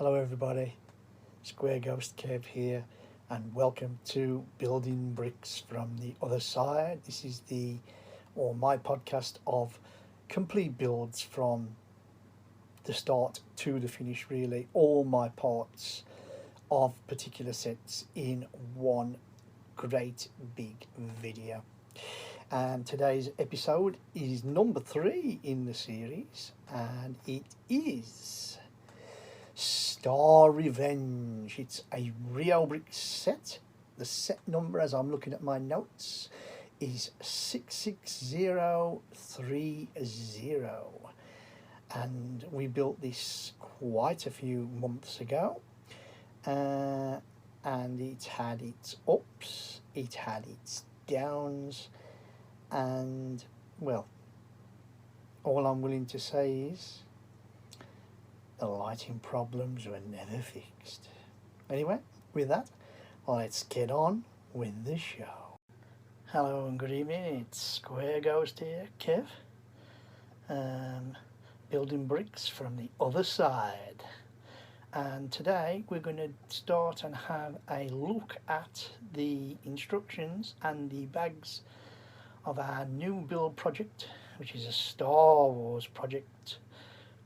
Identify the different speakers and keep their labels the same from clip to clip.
Speaker 1: Hello everybody, Square Ghost Kev here, and welcome to Building Bricks from the Other Side. This is my podcast of complete builds from the start to the finish, really, all my parts of particular sets in one great big video. And today's episode is number 3 in the series, and it is Star Revenge. It's a Rio Brick set. The set number, as I'm looking at my notes, is 66030, and we built this quite a few months ago, and it had its ups, it had its downs, and well, all I'm willing to say is the lighting problems were never fixed. Anyway, with that, let's get on with the show. Hello and good evening, it's Square Ghost here, Kev. Building bricks from the other side. And today we're going to start and have a look at the instructions and the bags of our new build project, which is a Star Wars project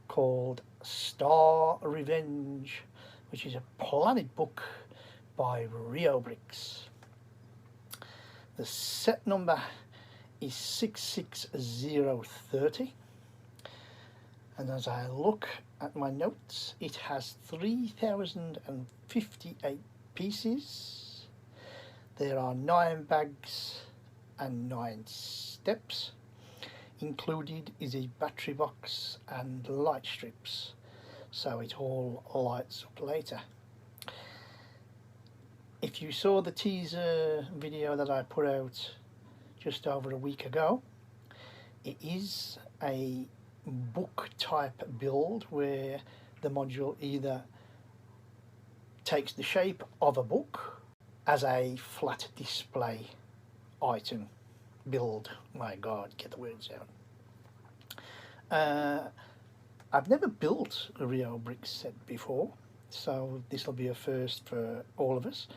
Speaker 1: called Star Revenge, which is a Planet book by Rio Bricks. The set number is 66030, and as I look at my notes, it has 3058 pieces. There are 9 bags and 9 steps. Included is a battery box and light strips, so it all lights up later. If you saw the teaser video that I put out just over a week ago, it is a book type build where the module either takes the shape of a book as a flat display item build. My God, get the words out. I've never built a Rio Brick set before, so this will be a first for all of us.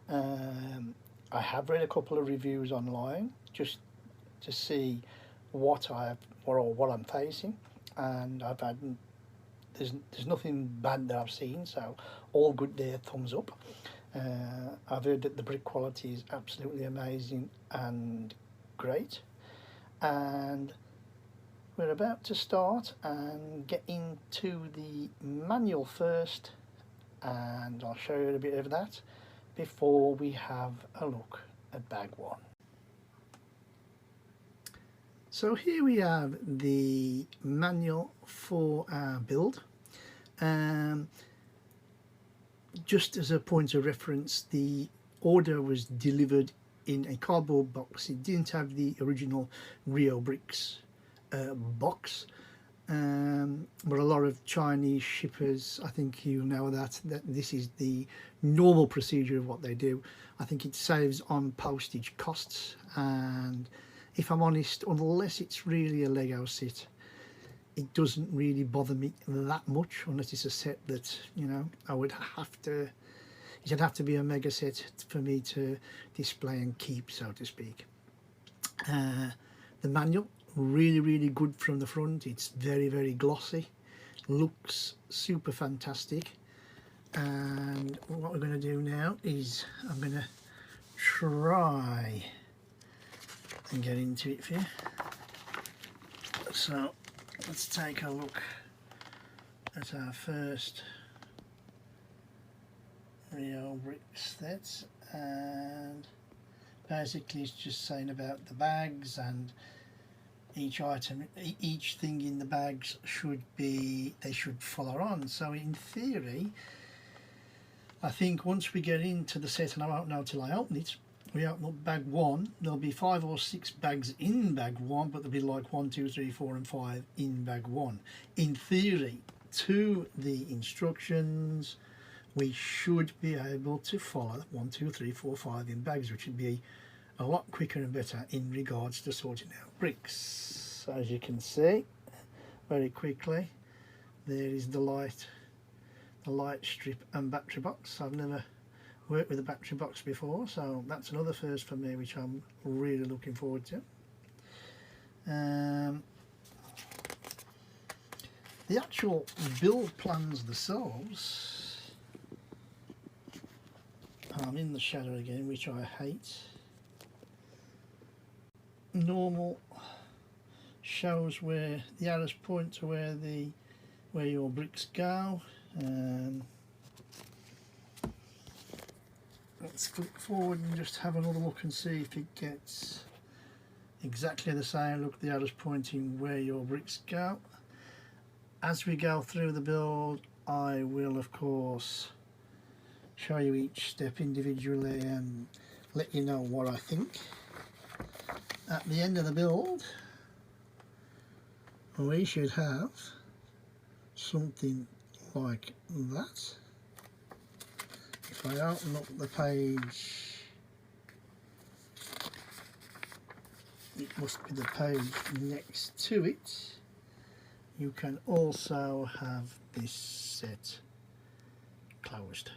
Speaker 1: I have read a couple of reviews online just to see what I'm facing, and there's nothing bad that I've seen, so all good there, thumbs up. I've heard that the brick quality is absolutely amazing and great, and we're about to start and get into the manual first, and I'll show you a bit of that before we have a look at bag 1. So here we have the manual for our build. Just as a point of reference, the order was delivered in a cardboard box. It didn't have the original Rio Bricks box, but a lot of Chinese shippers, I think you know that this is the normal procedure of what they do. I think it saves on postage costs, and if I'm honest, unless it's really a Lego set, it doesn't really bother me that much, unless it's a set that, you know, it'd have to be a mega set for me to display and keep, so to speak. The manual, really good from the front. It's very glossy, looks super fantastic. And what we're going to do now is I'm going to try and get into it for you. So let's take a look at our first Rio Brick set, and basically it's just saying about the bags, and each thing in the bags should follow on. So in theory, I think once we get into the set, and I won't know till I open it, we open up bag 1, there'll be 5 or 6 bags in bag 1, but there'll be like 1, 2, 3, 4 and 5 in bag 1. In theory, to the instructions, we should be able to follow 1, 2, 3, 4, 5 in bags, which would be a lot quicker and better in regards to sorting out bricks. As you can see very quickly, there is the light the light strip and battery box. I've never worked with a battery box before, so that's another first for me, which I'm really looking forward to. The actual build plans themselves, I'm in the shadow again, which I hate. Normal shows where the arrows point to where your bricks go. Let's click forward and just have another look and see if it gets exactly the same. Look, the arrows pointing where your bricks go. As we go through the build, I will of course show you each step individually and let you know what I think. At the end of the build, we should have something like that. If I open up the page, it must be the page next to it. You can also have this set closed.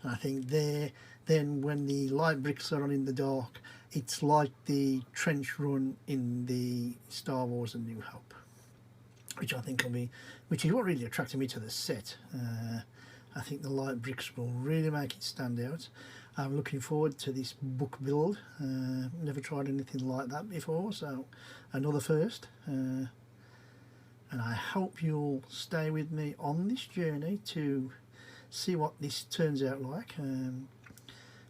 Speaker 1: And I think there, then when the light bricks are on in the dark, it's like the trench run in the Star Wars A New Hope, which I think will be, which is what really attracted me to the set. I think the light bricks will really make it stand out. I'm looking forward to this book build. Never tried anything like that before, so another first. And I hope you'll stay with me on this journey to see what this turns out like.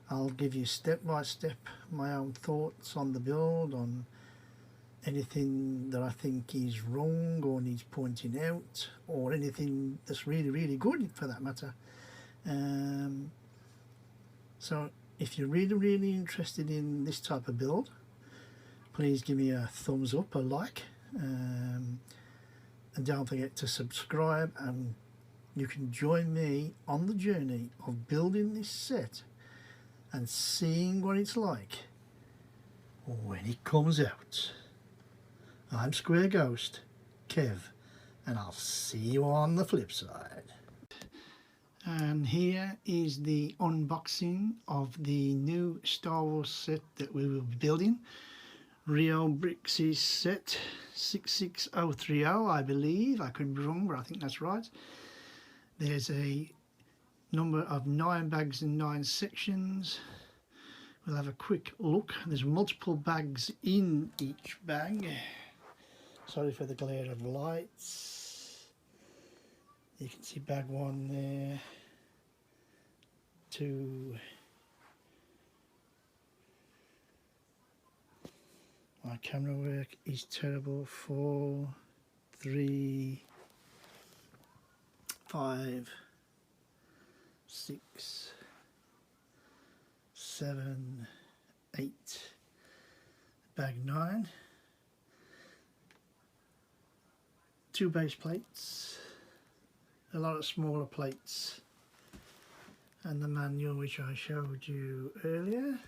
Speaker 1: I'll give you step by step my own thoughts on the build, on anything that I think is wrong or needs pointing out, or anything that's really good for that matter. So if you're really interested in this type of build, please give me a thumbs up, a like, and don't forget to subscribe, and you can join me on the journey of building this set and seeing what it's like when it comes out. I'm Square Ghost, Kev, and I'll see you on the flip side. And here is the unboxing of the new Star Wars set that we will be building. Rio Bricks' set 66030, I believe. I could be wrong, but I think that's right. There's a number of 9 bags and 9 sections. We'll have a quick look. There's multiple bags in each bag. Sorry for the glare of lights. You can see bag 1 there. 2. My camera work is terrible. 4, 3, 5, 6, 7, 8. Bag 9. 2 base plates. A lot of smaller plates. And the manual which I showed you earlier.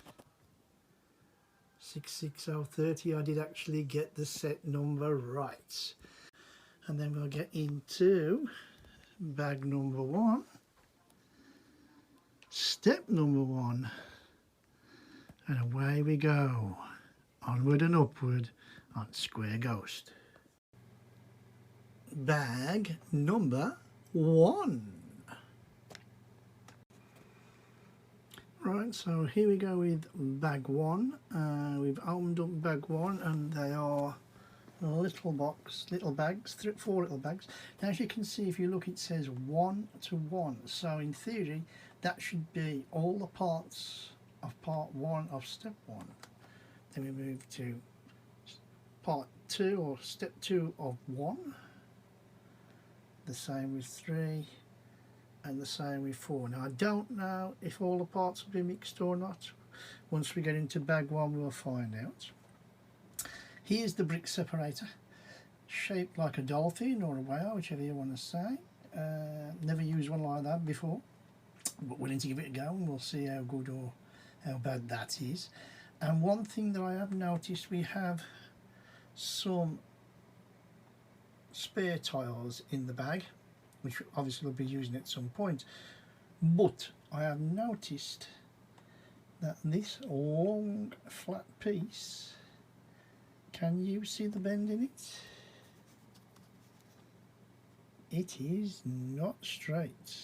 Speaker 1: 66030, I did actually get the set number right. And then we'll get into bag number 1, step number 1, and away we go, onward and upward on Square Ghost. Bag number 1. Right, so here we go with bag 1. We've opened up bag 1, and they are little bags, 4 little bags. Now, as you can see, if you look, it says 1 to 1. So in theory, that should be all the parts of part 1 of step 1. Then we move to part 2 or step 2 of 1. The same with 3. And the same with 4. Now I don't know if all the parts will be mixed or not. Once we get into bag 1 we'll find out. Here's the brick separator, shaped like a dolphin or a whale, whichever you want to say. Never used one like that before, but willing to give it a go, and we'll see how good or how bad that is. And one thing that I have noticed, we have some spare tiles in the bag. which obviously we'll be using at some point. But I have noticed that this long flat piece, can you see the bend in it? It is not straight.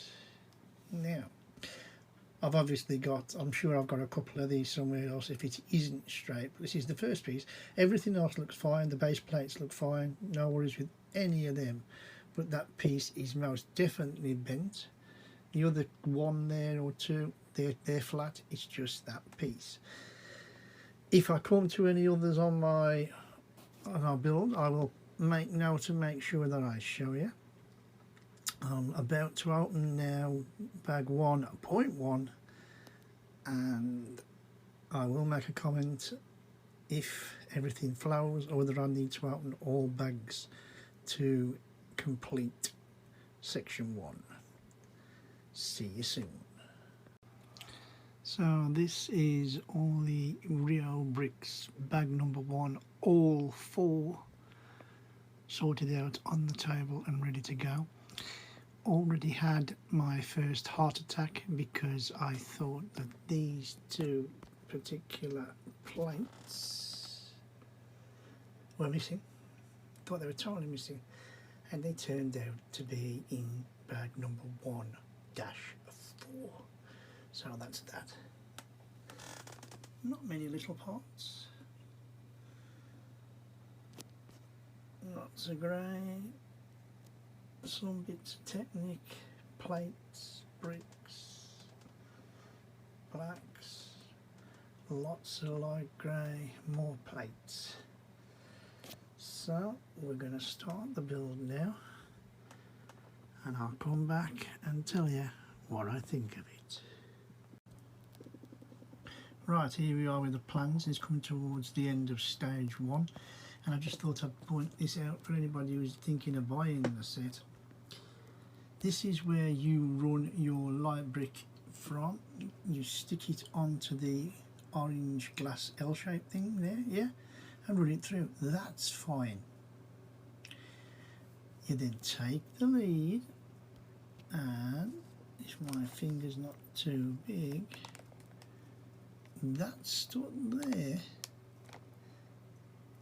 Speaker 1: Now, I've obviously got, I'm sure I've got a couple of these somewhere else if it isn't straight, but this is the first piece. Everything else looks fine, the base plates look fine, no worries with any of them, but that piece is most definitely bent. The other one there or two, they're flat, it's just that piece. If I come to any others on our build, I will make note to make sure that I show you. I'm about to open now bag 1.1, and I will make a comment if everything flows or whether I need to open all bags to complete section 1. See you soon. So this is all the Rio bricks, bag number 1, all 4 sorted out on the table and ready to go. Already had my first heart attack because I thought that these two particular plates were missing. Thought they were totally missing, and they turned out to be in bag number 1-4. So that's that. Not many little parts. Lots of grey. Some bits of Technic, plates, bricks, blacks, lots of light grey, more plates. So we're going to start the build now, and I'll come back and tell you what I think of it. Right, here we are with the plans. It's coming towards the end of stage 1, and I just thought I'd point this out for anybody who's thinking of buying the set. This is where you run your light brick from. You stick it onto the orange glass L-shaped thing there, yeah, and run it through. That's fine. You then take the lead, and if my finger's not too big, that strut there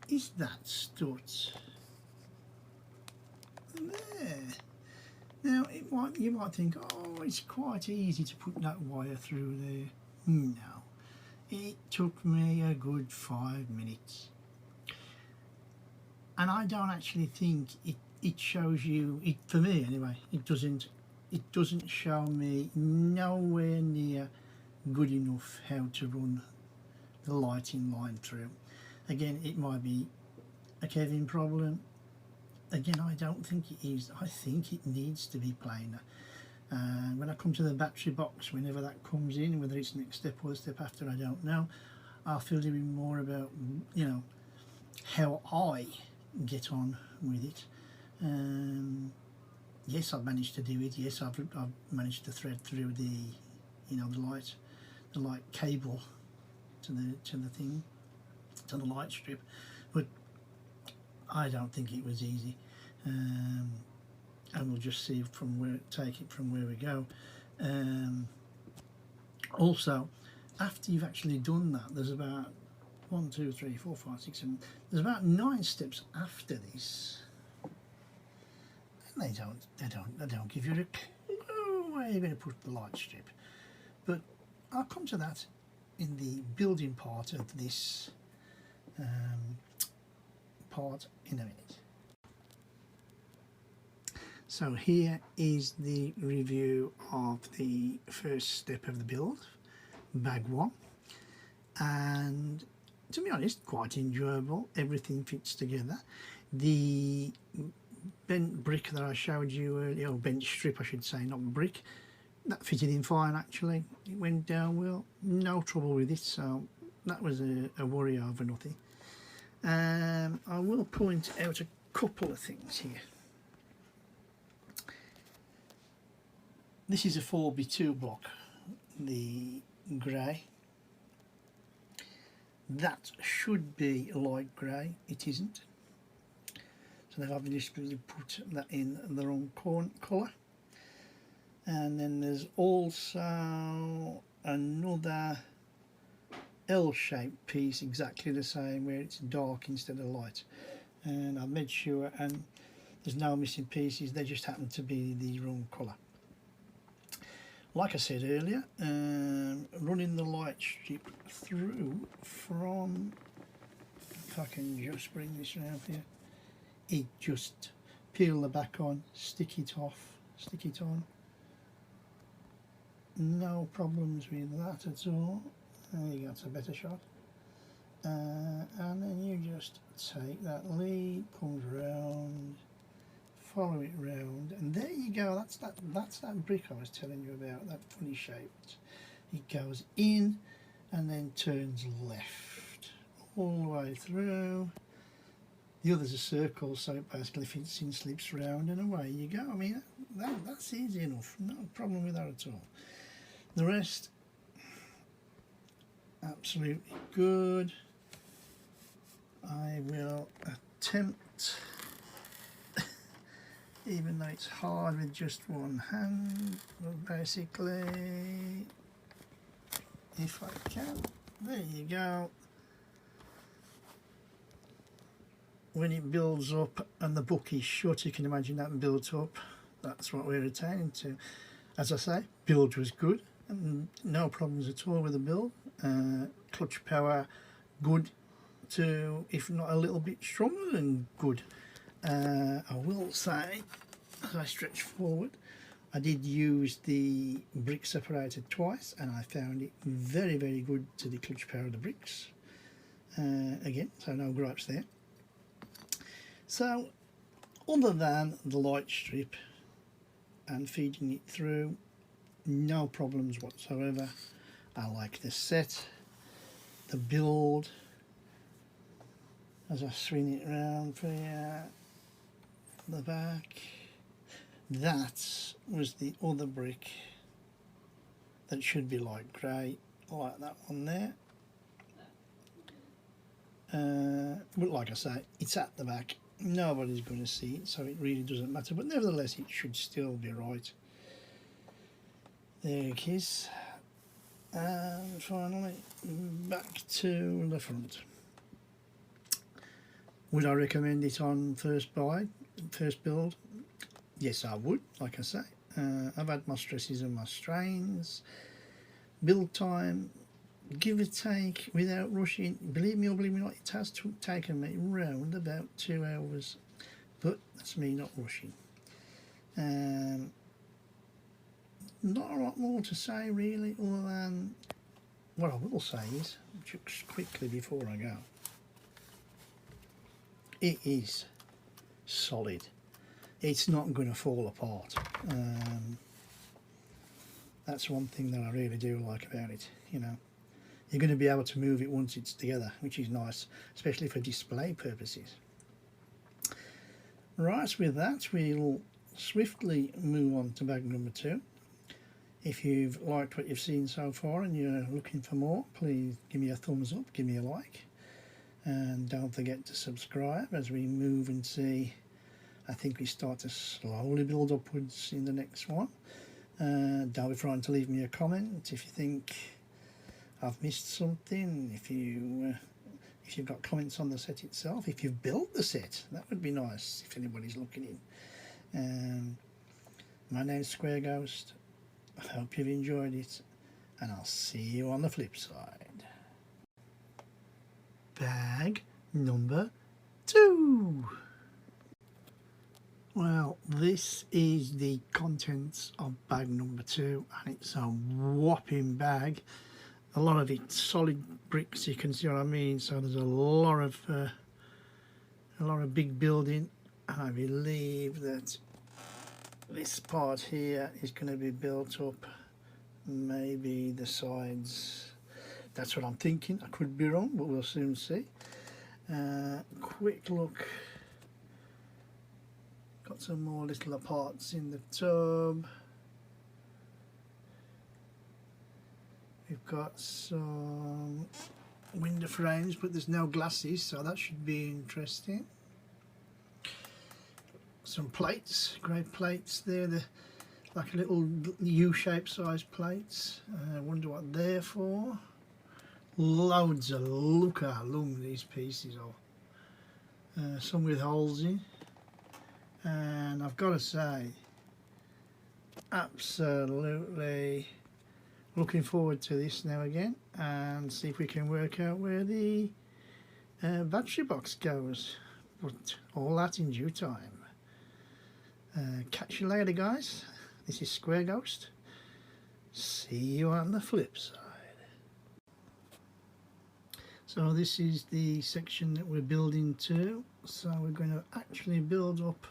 Speaker 1: is that strut there. Now you might think, oh, it's quite easy to put that wire through there. No, it took me a good 5 minutes, and I don't actually think it shows you, for me anyway, it doesn't show me nowhere near good enough how to run the lighting line through. Again, it might be a Kevin problem. Again, I don't think it is. I think it needs to be plainer. When I come to the battery box, whenever that comes in, whether it's next step or the step after, I don't know, I'll fill you in more about, you know, how I get on with it. Yes, I've managed to do it. Yes, I've managed to thread through the, you know, the light cable to the thing, to the light strip, but I don't think it was easy. And we'll just see from where, take it from where we go. Also, after you've actually done that, there's about 1, 2, 3, 4, 5, 6, 7. There's about 9 steps after this. And they don't give you a clue where you're going to put the light strip. But I'll come to that in the building part of this part in a minute. So here is the review of the first step of the build, bag 1, and to be honest, quite enjoyable. Everything fits together. The bent brick that I showed you earlier, or bent strip I should say, not brick, that fitted in fine actually. It went down well, no trouble with it, so that was a worry over nothing. I will point out a couple of things here. This is a 4x2 block, the grey. That should be light grey, it isn't. So they've obviously put that in the wrong colour. And then there's also another L-shaped piece exactly the same, where it's dark instead of light, and I've made sure, and there's no missing pieces, they just happen to be the wrong colour. Like I said earlier, running the light strip through from, if I can just bring this around here, it just peel the back on, stick it off, stick it on, no problems with that at all. There you go, it's a better shot. And then you just take that lead, comes round, follow it round, and there you go. That's that brick I was telling you about, that funny shape. It goes in and then turns left all the way through. The other's a circle, so it basically fits in, slips round, and away you go. I mean, that's easy enough, no problem with that at all. The rest, absolutely good. I will attempt, even though it's hard with just one hand, but basically, if I can, there you go. When it builds up and the book is shut, you can imagine that built up. That's what we're attaining to. As I say, build was good, and no problems at all with the build. Clutch power, good to, if not a little bit stronger than good. I will say, as I stretch forward, I did use the brick separator twice, and I found it very, very good to the clutch power of the bricks. Again, so no gripes there. So, other than the light strip and feeding it through, no problems whatsoever. I like the set, the build, as I swing it around for the back. That was the other brick that should be light grey, like that one there. But like I say, it's at the back, nobody's going to see it, so it really doesn't matter, but nevertheless it should still be right. There it is. And finally, back to the front. Would I recommend it on first build? Yes, I would, like I say. I've had my stresses and my strains. Build time, give or take, without rushing, believe me or believe me not, it has taken me round about 2 hours, but that's me not rushing. Not a lot more to say really, other than what I will say is, just quickly before I go, it is solid. It's not going to fall apart. That's one thing that I really do like about it, you know. You're going to be able to move it once it's together, which is nice, especially for display purposes. Right, with that we'll swiftly move on to bag number 2. If you've liked what you've seen so far and you're looking for more, please give me a thumbs up, give me a like, and don't forget to subscribe as we move and see. I think we start to slowly build upwards in the next one. Don't be frightened to leave me a comment if you think I've missed something, if you've got comments on the set itself, if you've built the set, that would be nice if anybody's looking in. My name's Square Ghost. I hope you've enjoyed it, and I'll see you on the flip side. Bag number 2. Well, this is the contents of bag number 2, and it's a whopping bag. A lot of it solid bricks, you can see what I mean, so there's a lot of big building, and I believe that this part here is going to be built up, maybe the sides. That's what I'm thinking. I could be wrong, but we'll soon see. Quick look. Got some more little parts in the tub. We've got some window frames, but there's no glasses, so that should be interesting. Some plates, grey plates there. like a little U-shaped size plates. I wonder what they're for. Loads of look how long these pieces are. Some with holes in, and I've got to say, absolutely looking forward to this now again, and see if we can work out where the battery box goes. But all that in due time. Catch you later, guys. This is Square Ghost. See you on the flip side. So this is the section that we're building to. So we're going to actually build up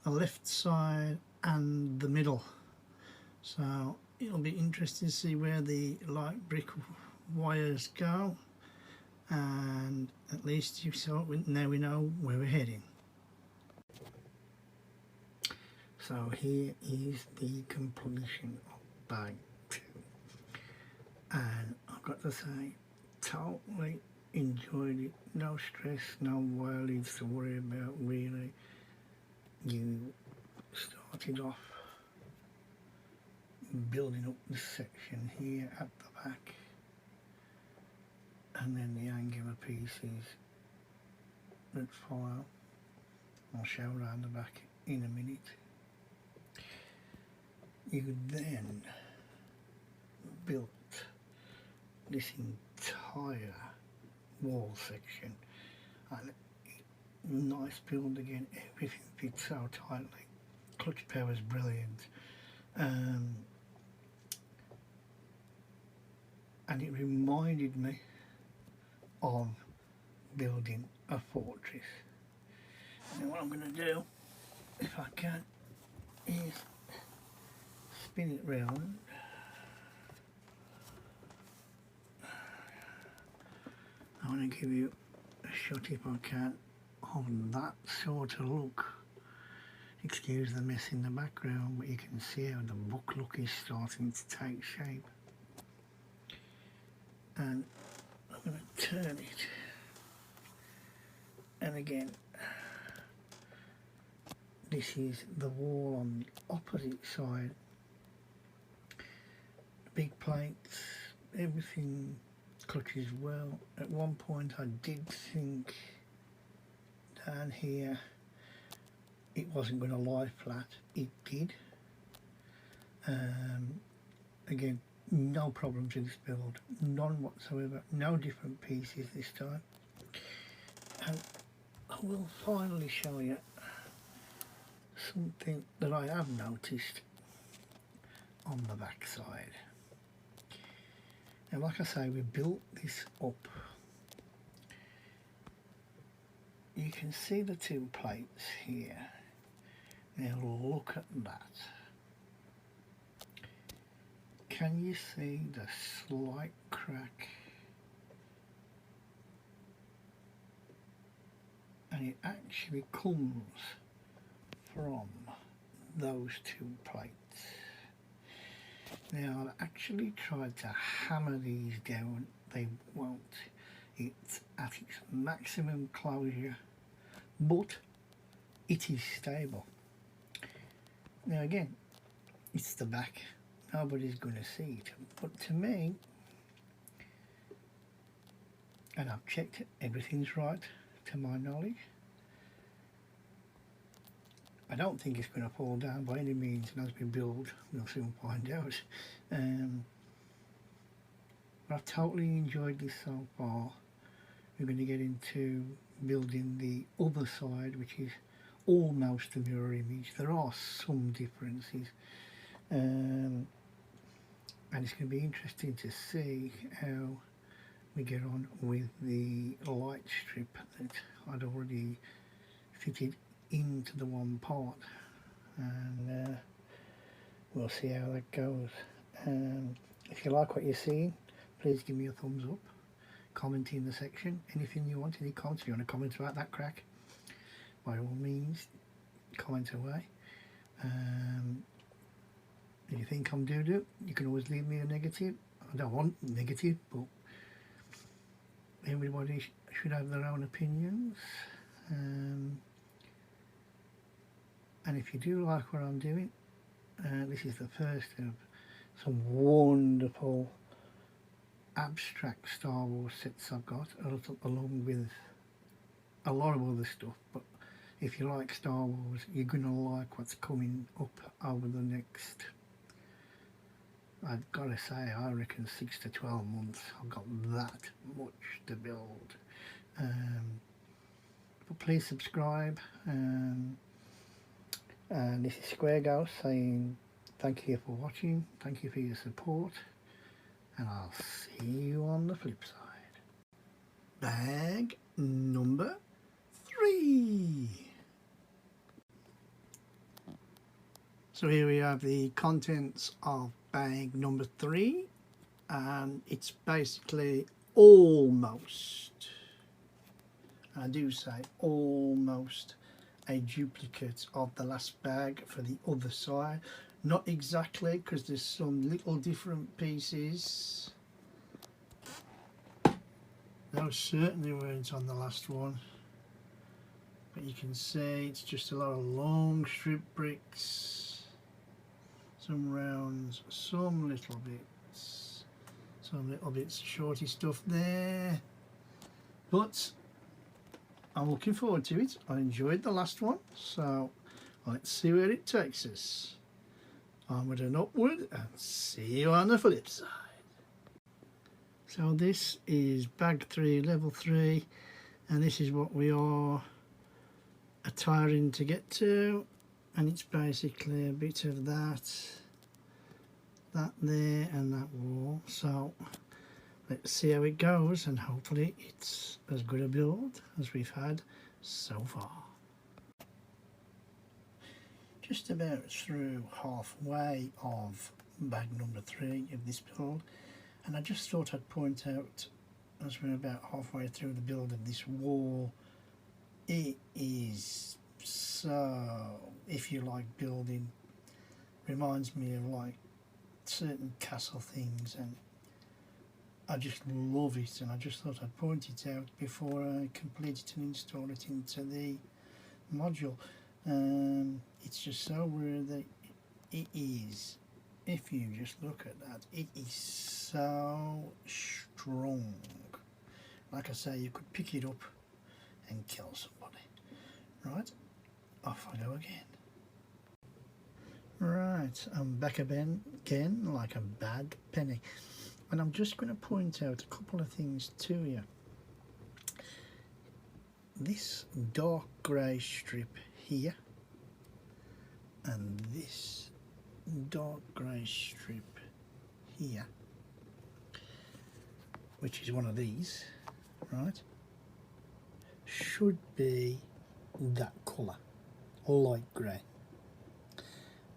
Speaker 1: the left side and the middle. So it'll be interesting to see where the light brick wires go, and at least now we know where we're heading. So here is the completion of bag 2, and I've got to say, totally enjoyed it. No stress, no worries to worry about really. You started off building up the section here at the back, and then the angular pieces that follow. I'll show around the back in a minute. You then built this entire wall section, and nice build again. Everything fits so tightly. Clutch power is brilliant, and it reminded me of building a fortress. Now what I'm going to do, if I can, is spin it round. I want to give you a shot, if I can, of that sort of look. Excuse the mess in the background, but you can see how the book look is starting to take shape. And I'm going to turn it, and again, this is the wall on the opposite side. The big plates, everything clutches well. At one point I did think down here it wasn't going to lie flat. It did. Again, no problems with this build, none whatsoever, no different pieces this time. And I will finally show you something that I have noticed on the back side. Now, like I say, we built this up. You can see the two plates here. Now look at that. Can you see the slight crack? And it actually comes from those two plates. Now I've actually tried to hammer these down, they won't. It's at its maximum closure, but it is stable. Now again, it's the back, nobody's going to see it, but to me, and I've checked it, everything's right to my knowledge. I don't think it's going to fall down by any means, and as we build, we'll soon find out. But I've totally enjoyed this so far. We're going to get into building the other side, which is almost a mirror image. There are some differences, and it's going to be interesting to see how we get on with the light strip that I'd already fitted into the one part, and we'll see how that goes. If you like what you're seeing, please give me a thumbs up, comment in the section, anything you want, any comments. If you want to comment about that crack, by all means comment away. If you think I'm doo-doo, you can always leave me a negative. I don't want negative, but everybody should have their own opinions. And if you do like what I'm doing, This is the first of some wonderful abstract Star Wars sets I've got, along with a lot of other stuff. But if you like Star Wars, you're gonna like what's coming up over the next, I've got to say, I reckon 6 to 12 months. I've got that much to build. But please subscribe. And this is Square Ghost saying thank you for watching, thank you for your support, and I'll see you on the flip side. Bag number 3. So here we have the contents of bag number 3, and it's basically almost, I do say almost, a duplicate of the last bag for the other side. Not exactly, because there's some little different pieces. Those certainly weren't on the last one, but you can see it's just a lot of long strip bricks, some rounds, some little bits shorty stuff there. But I'm looking forward to it. I enjoyed the last one, so let's see where it takes us. Onward and upward, and see you on the flip side. So this is bag 3, level 3, and this is what we are attiring to get to, and it's basically a bit of that there and that wall. So let's see how it goes, and hopefully it's as good a build as we've had so far. Just about through halfway of bag number 3 of this build, and I just thought I'd point out, as we're about halfway through the build of this wall, it is so, if you like building, reminds me of like certain castle things, and I just love it, and I just thought I'd point it out before I complete it and install it into the module. It's just so rare that it is, if you just look at that, it is so strong. Like I say, you could pick it up and kill somebody. Right, off I go again. Right, I'm back again like a bad penny. And I'm just going to point out a couple of things to you. This dark grey strip here, and this dark grey strip here, which is one of these, right, should be that colour, light grey,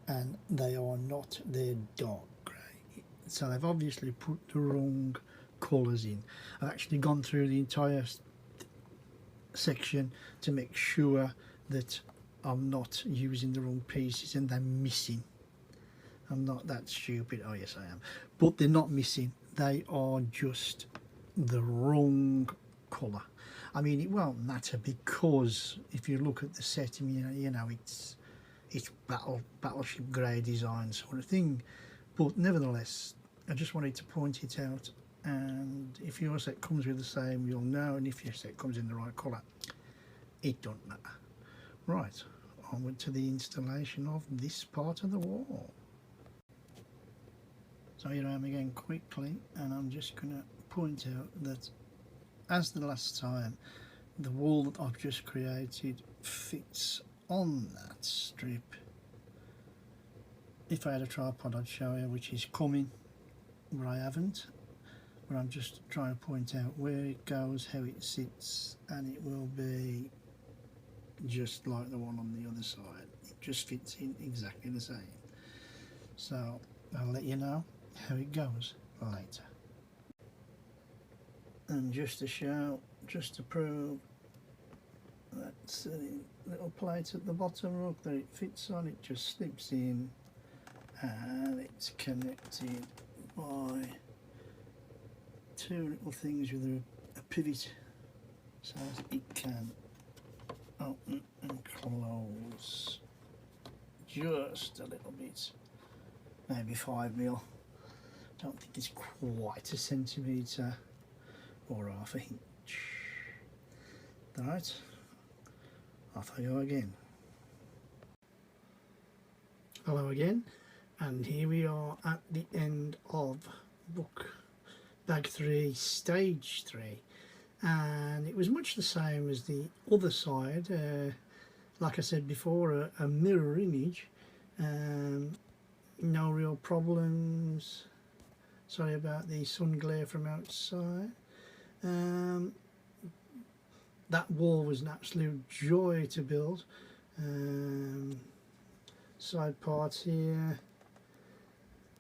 Speaker 1: and they are not, they're dark grey. So they've obviously put the wrong colours in. I've actually gone through the entire section to make sure that I'm not using the wrong pieces and they're missing. I'm not that stupid. Oh yes I am, but they're not missing, they are just the wrong colour. I mean, it won't matter, because if you look at the setting, you know it's battleship grey design sort of thing, but nevertheless I just wanted to point it out. And if your set comes with the same, you'll know, and if your set comes in the right colour, it don't matter. Right, onward to the installation of this part of the wall. So here I am again quickly, and I'm just going to point out that, as the last time, the wall that I've just created fits on that strip. If I had a tripod I'd show you, which is coming, but I haven't. But I'm just trying to point out where it goes, how it sits, and it will be just like the one on the other side. It just fits in exactly the same. So I'll let you know how it goes later. And just to show, just to prove, that's the little plate at the bottom, look, that it fits on, it just slips in, and it's connected by two little things with a pivot, so it can open and close just a little bit. maybe 5mm. Don't think it's quite a centimetre or half an inch. Right, off I go again. Hello again, and here we are at the end of book bag 3, stage 3, and it was much the same as the other side. Like I said before, a mirror image, no real problems. Sorry about the sun glare from outside. That wall was an absolute joy to build. Side parts here,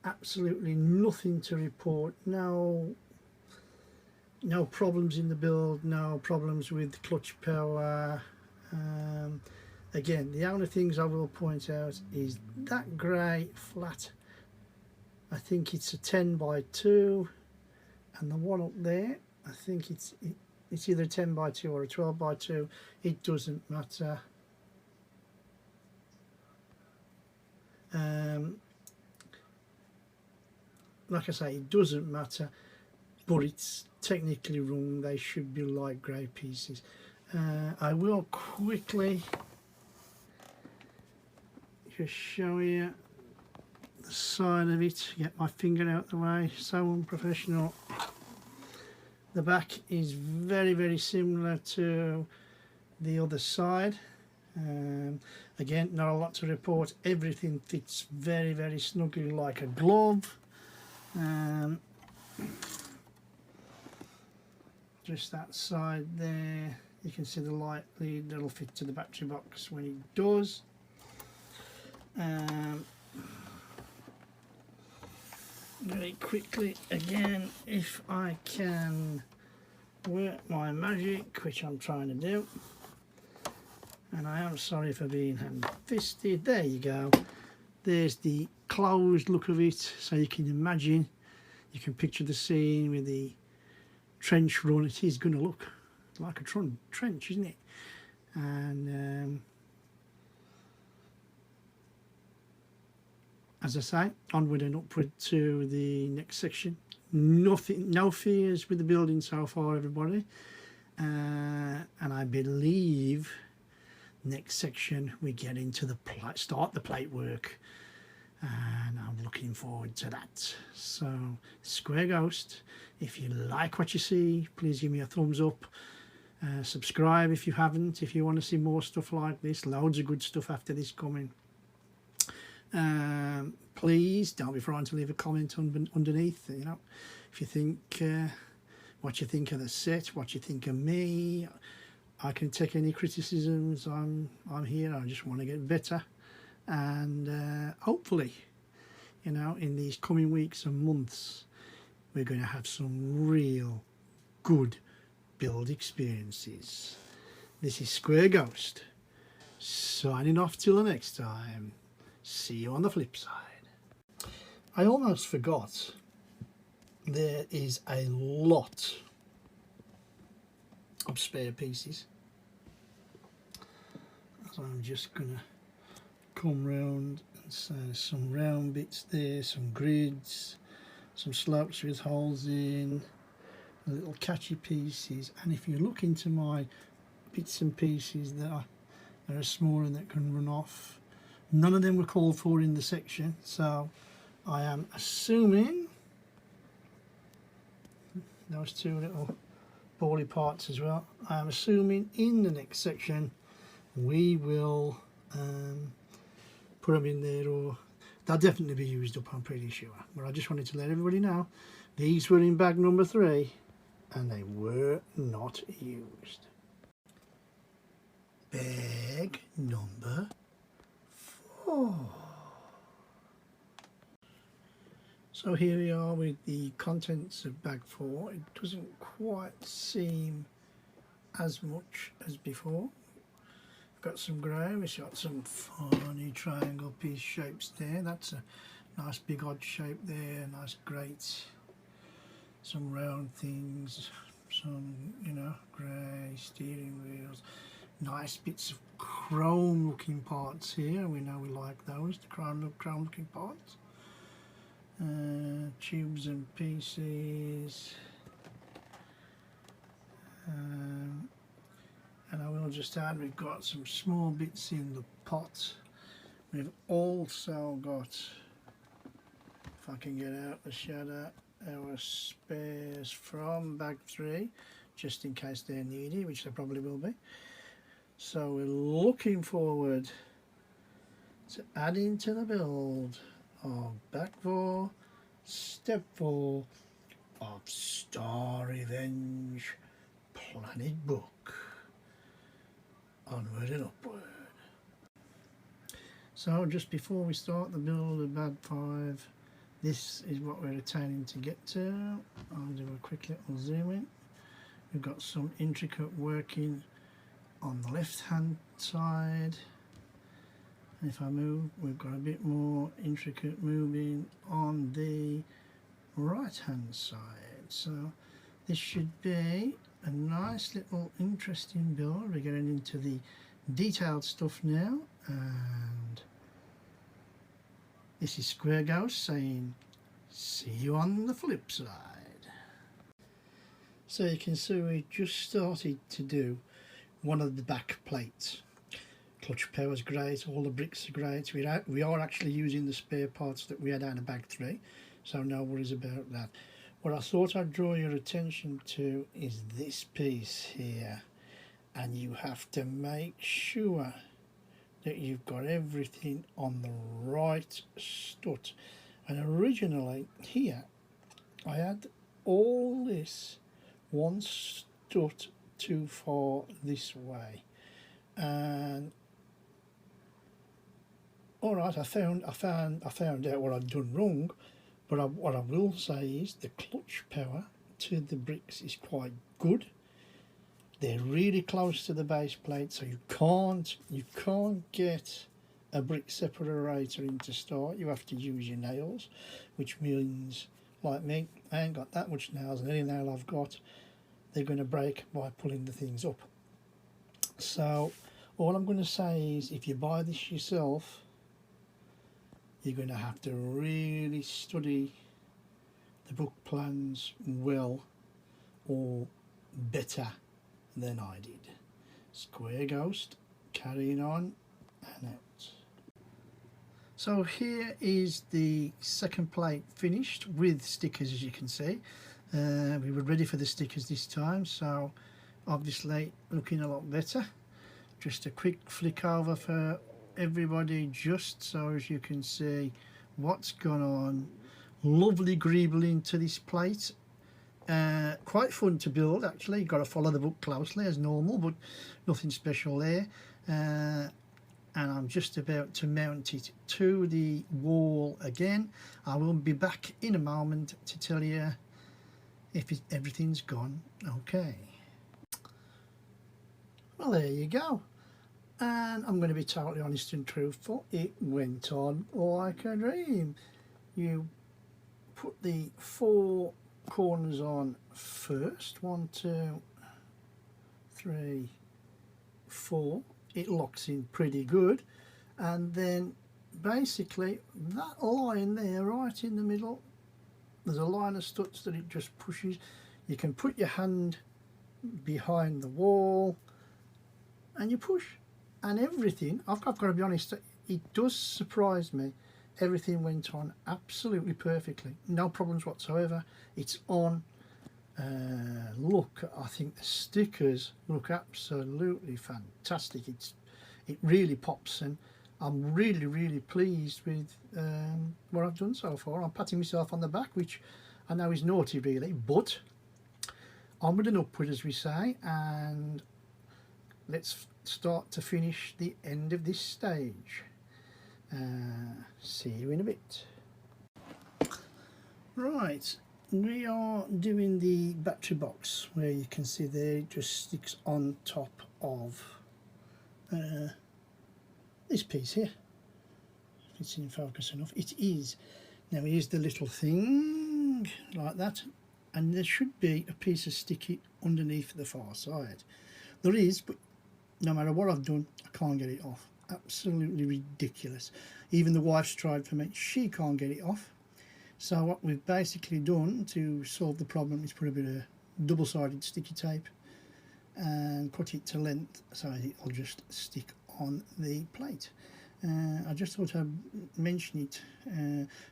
Speaker 1: absolutely nothing to report. No problems in the build, no problems with clutch power. Again, the only things I will point out is that grey flat, I think it's a 10x2, and the one up there, I think it's either a 10x2 or a 12x2. It doesn't matter. Like I say, it doesn't matter, but it's technically wrong. They should be light grey pieces. I will quickly just show you the side of it, get my finger out the way, so unprofessional. The back is very similar to the other side. Again, not a lot to report. Everything fits very snugly like a glove. Just that side there, you can see the light lead that'll fit to the battery box when it does. Very quickly again, if I can work my magic, which I'm trying to do, and I am sorry for being hand-fisted. There you go. There's the closed look of it, so you can imagine, you can picture the scene with the trench run. It is going to look like a trench, isn't it? And as I say, onward and upward to the next section. No fears with the building so far, everybody. And I believe next section we get into the start the plate work, and I'm looking forward to that. So, Square Ghost, if you like what you see, please give me a thumbs up. Subscribe if you haven't, if you want to see more stuff like this. Loads of good stuff after this coming. Please don't be frightened to leave a comment underneath, you know, if you think what you think of the set, what you think of me. I can take any criticisms. I'm here. I just want to get better, and hopefully, you know, in these coming weeks and months, we're going to have some real good build experiences. This is Square Ghost, signing off till the next time. See you on the flip side. I almost forgot, there is a lot of spare pieces, so I'm just gonna come round and say some round bits there, some grids, some slopes with holes in, little catchy pieces. And if you look into my bits and pieces that are small and that can run off, none of them were called for in the section, so I am assuming those two little bally parts as well. I am assuming in the next section we will put them in there, or they'll definitely be used up, I'm pretty sure. But I just wanted to let everybody know these were in bag number 3 and they were not used. Bag number 4. So here we are with the contents of bag 4. It doesn't quite seem as much as before. We've got some grey, we've got some funny triangle piece shapes there. That's a nice big odd shape there, nice grate. Some round things, some, you know, grey steering wheels. Nice bits of chrome looking parts here. We know we like those, the chrome looking parts. tubes and pieces, and I will just add, we've got some small bits in the pot. We've also got, if I can get out the shadow, our spares from bag 3, just in case they're needy, which they probably will be. So we're looking forward to adding to the build of bag 4, step 4 of Star Revenge Planet Book. Onward and upward. So just before we start the build of bag 5, this is what we're attempting to get to. I'll do a quick little zoom in. We've got some intricate working on the left hand side. And if I move, we've got a bit more intricate moving on the right hand side. So this should be a nice little interesting build. We're getting into the detailed stuff now, and this is Square Ghost saying see you on the flip side. So you can see we just started to do one of the back plates. Clutch power is great, all the bricks are great. We are actually using the spare parts that we had out of bag 3, so no worries about that. What I thought I'd draw your attention to is this piece here, and you have to make sure that you've got everything on the right strut. And originally here I had all this one strut too far this way, and all right, I found out what I'd done wrong. But what I will say is the clutch power to the bricks is quite good. They're really close to the base plate, so you can't get a brick separator in to start. You have to use your nails, which means, like me, I ain't got that much nails, and any nail I've got, they're going to break by pulling the things up. So all I'm going to say is, if you buy this yourself, you're going to have to really study the book plans well, or better than I did. Square Ghost, carrying on and out. So here is the second plate finished with stickers, as you can see. We were ready for the stickers this time, so obviously looking a lot better. Just a quick flick over for everybody, just so as you can see what's gone on. Lovely greebling to this plate. Quite fun to build actually. You've got to follow the book closely as normal, but nothing special there. And I'm just about to mount it to the wall again. I will be back in a moment to tell you if everything's gone okay. Well, there you go. And I'm going to be totally honest and truthful, it went on like a dream. You put the 4 corners on first, 1, 2, 3, 4. It locks in pretty good, and then basically that line there right in the middle, there's a line of studs that it just pushes. You can put your hand behind the wall and you push. And everything, I've got to be honest, it does surprise me. Everything went on absolutely perfectly, no problems whatsoever. It's on. Look, I think the stickers look absolutely fantastic. It really pops, and I'm really pleased with what I've done so far. I'm patting myself on the back, which I know is naughty really, but onward and upward, as we say, and let's start to finish the end of this stage. See you in a bit. Right, we are doing the battery box, where you can see there it just sticks on top of this piece here. If it's in focus enough, it is. Now here's the little thing like that, and there should be a piece of sticky underneath the far side. There is, but no matter what I've done, I can't get it off. Absolutely ridiculous. Even the wife's tried for me, she can't get it off. So what we've basically done to solve the problem is put a bit of double-sided sticky tape and put it to length so it'll just stick on the plate. I just thought I'd mention it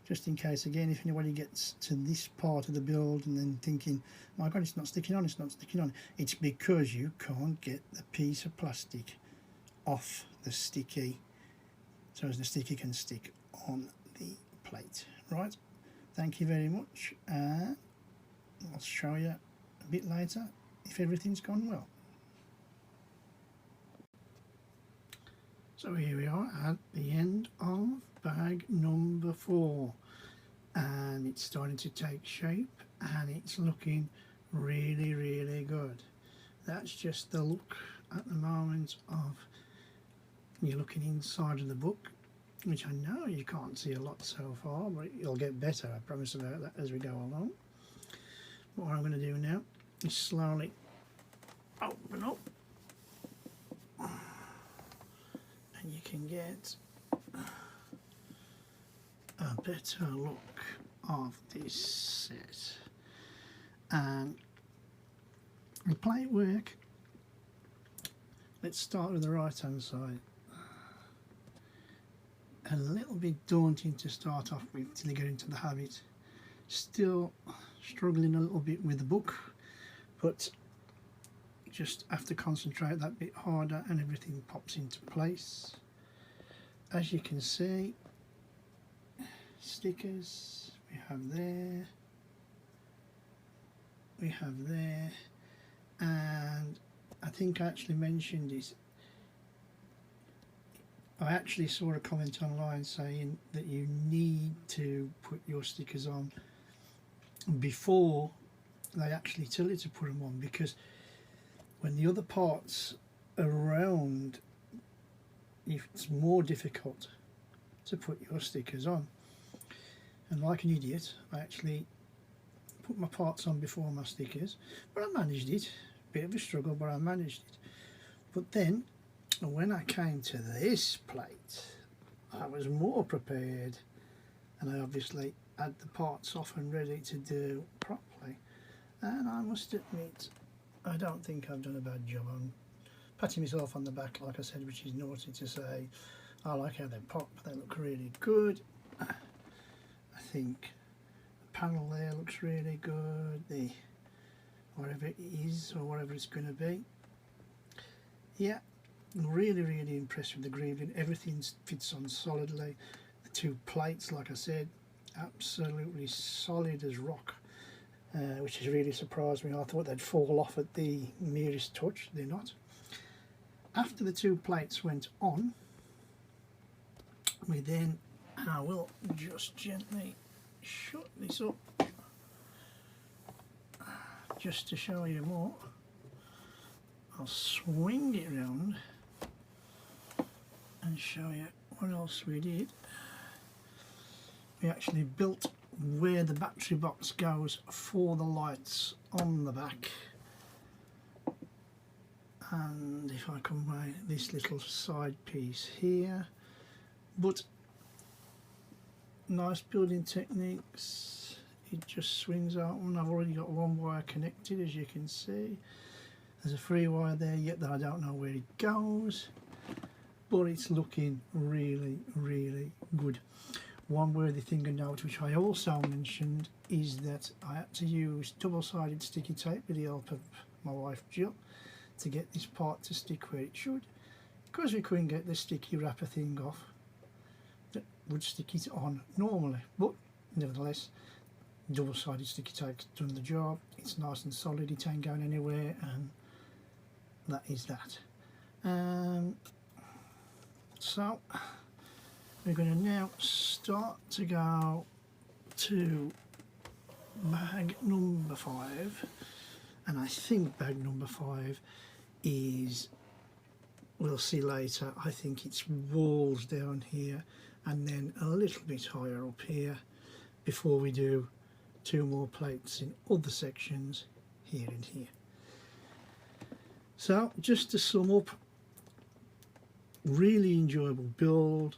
Speaker 1: just in case, again, if anybody gets to this part of the build and then thinking, my God, it's not sticking on, it's not sticking on. It's because you can't get the piece of plastic off the sticky so as the sticky can stick on the plate. Right, thank you very much. I'll show you a bit later if everything's gone well. So here we are at the end of bag number 4, and it's starting to take shape and it's looking really, really good. That's just the look at the moment of you're looking inside of the book, which I know you can't see a lot so far, but it'll get better, I promise about that as we go along. What I'm going to do now is slowly open up, and you can get a better look of this set. And the plate work, let's start with the right hand side. A little bit daunting to start off with till you get into the habit. Still struggling a little bit with the book, but just have to concentrate that bit harder and everything pops into place. As you can see, stickers we have there, we have there, and I think I actually mentioned it. I actually saw a comment online saying that you need to put your stickers on before they actually tell you to put them on, because when the other parts around, it's more difficult to put your stickers on. And like an idiot, I actually put my parts on before my stickers, but I managed it. Bit of a struggle, but I managed it. But then when I came to this plate, I was more prepared, and I obviously had the parts off and ready to do properly. And I must admit, I don't think I've done a bad job. I'm patting myself on the back, like I said, which is naughty to say. I like how they pop, they look really good. I think the panel there looks really good, the whatever it is or whatever it's going to be. Yeah, really, really impressed with the greaving. Everything fits on solidly. The two plates, like I said, absolutely solid as rock, which has really surprised me. I thought they'd fall off at the merest touch. They're not. After the two plates went on, we then, and I will just gently shut this up just to show you more. I'll swing it round and show you what else we did. We actually built where the battery box goes for the lights on the back, and if I come by this little side piece here, but nice building techniques. It just swings out, and I've already got one wire connected, as you can see. There's a free wire there yet that I don't know where it goes, but it's looking really, really good. One worthy thing to note, which I also mentioned, is that I had to use double-sided sticky tape with the help of my wife Jill to get this part to stick where it should, because we couldn't get the sticky wrapper thing off that would stick it on normally. But nevertheless, double-sided sticky tape's done the job. It's nice and solid, it ain't going anywhere, and that is that. So we're going to now start to go to bag number 5, and I think bag number 5 is, we'll see later, I think it's walls down here and then a little bit higher up here before we do 2 more plates in other sections here and here. So just to sum up, really enjoyable build,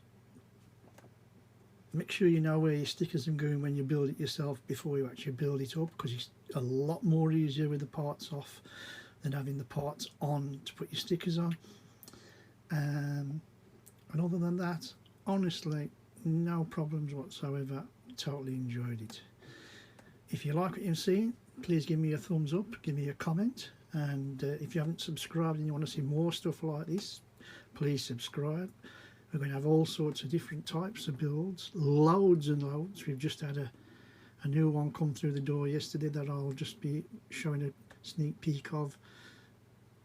Speaker 1: Make sure you know where your stickers are going when you build it yourself before you actually build it up, because it's a lot more easier with the parts off than having the parts on to put your stickers on. And other than that, honestly, no problems whatsoever. Totally enjoyed it. If you like what you've seen, please give me a thumbs up, give me a comment, and if you haven't subscribed and you want to see more stuff like this, please subscribe. We're going to have all sorts of different types of builds, loads and loads. We've just had a new one come through the door yesterday that I'll just be showing a sneak peek of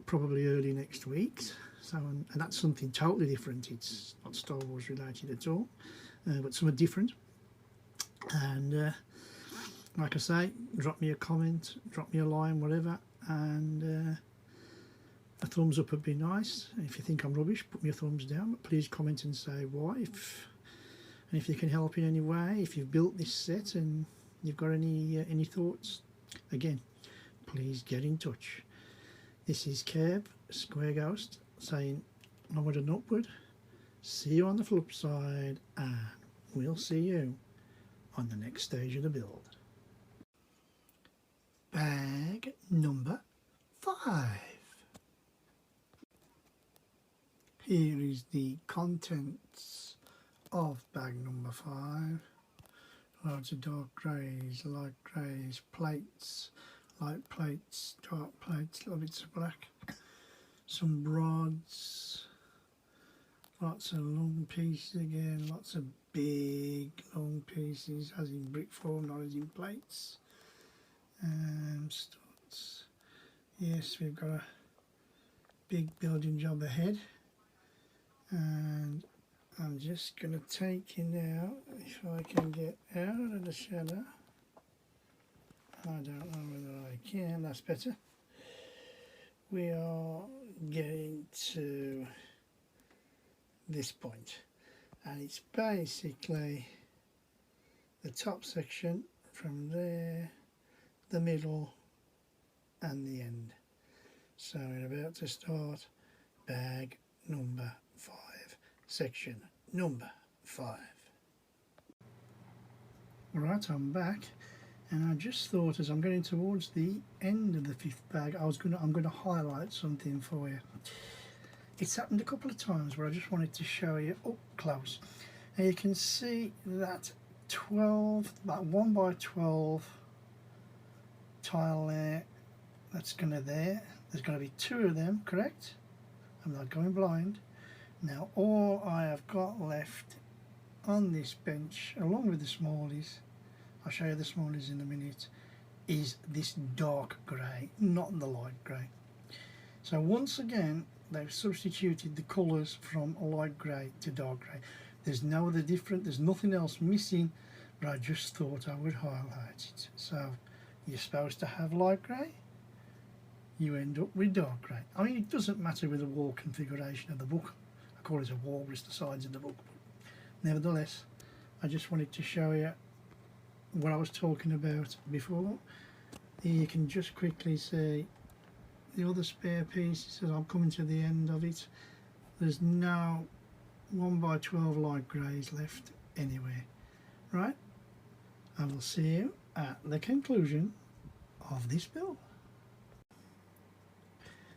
Speaker 1: probably early next week. So, and that's something totally different. It's not Star Wars related at all, but something different. And like I say, drop me a comment, drop me a line, whatever, and a thumbs up would be nice. If you think I'm rubbish, put me a thumbs down, but please comment and say why. And if you can help in any way, if you've built this set and you've got any thoughts, again, please get in touch. This is Kev, Square Ghost, saying onward and upward. See you on the flip side, and we'll see you on the next stage of the build. Bag number 5. Here is the contents of bag number 5. Loads of dark greys, light greys, plates, light plates, dark plates, little bits of black, some rods, lots of long pieces again, lots of big long pieces, as in brick form, not as in plates. Studs. Yes, we've got a big building job ahead, and I'm just going to take you now, if I can get out of the shadow. I don't know whether I can, that's better. We are getting to this point, and it's basically the top section from there, the middle and the end. So we're about to start bag number 5, section number 5. Right, I'm back, and I just thought as I'm getting towards the end of the 5th bag, I'm going to highlight something for you. It's happened a couple of times where I just wanted to show you up close. And you can see that 1 by 12 tile there, that's gonna there's going to be 2 of them, correct? I'm not going blind. Now all I have got left on this bench, along with the smallies, I'll show you the smallies in a minute, is this dark grey, not the light grey. So once again, they've substituted the colours from light grey to dark grey. There's no other different, there's nothing else missing, but I just thought I would highlight it. So you're supposed to have light grey, you end up with dark grey. I mean, it doesn't matter with the wall configuration of the book. I call it a wall, it's the sides of the book. But nevertheless, I just wanted to show you what I was talking about before. Here you can just quickly see the other spare pieces as I'm coming to the end of it. There's no 1 by 12 light greys left anywhere. Right, I will see you at the conclusion of this build.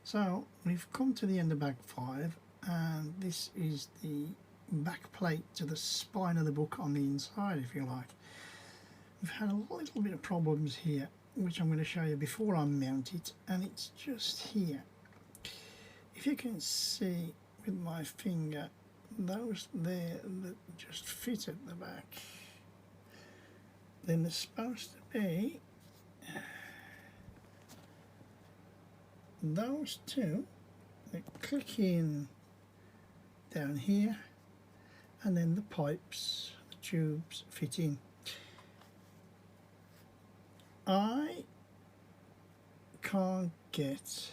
Speaker 1: So we've come to the end of bag 5, and this is the back plate to the spine of the book on the inside, if you like. We've had a little bit of problems here, which I'm going to show you before I mount it, and it's just here. If you can see with my finger, those there that just fit at the back, then there's supposed to be those 2 that click in down here, and then the pipes, the tubes fit in. I can't get,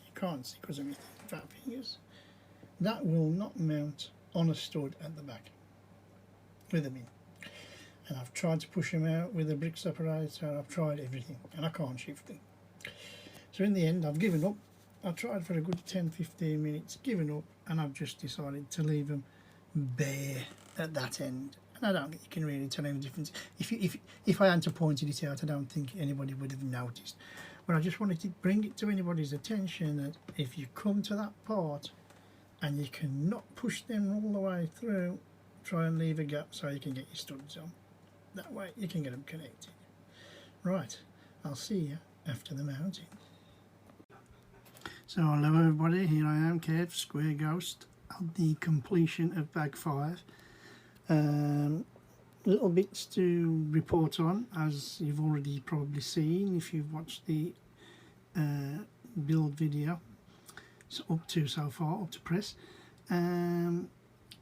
Speaker 1: you can't see because of my fat fingers, that will not mount on a stud at the back with them in. And I've tried to push them out with a brick separator, I've tried everything, and I can't shift them. So in the end, I've given up. I tried for a good 10-15 minutes, given up, and I've just decided to leave them bare at that end, and I don't think you can really tell any difference. If I hadn't pointed it out, I don't think anybody would have noticed. But I just wanted to bring it to anybody's attention that if you come to that part and you cannot push them all the way through, try and leave a gap so you can get your studs on. That way you can get them connected. Right, I'll see you after the mounting. So hello everybody, here I am, Kev, Square Ghost, at the completion of bag 5. Little bits to report on, as you've already probably seen if you've watched the build video. So up to so far, up to press.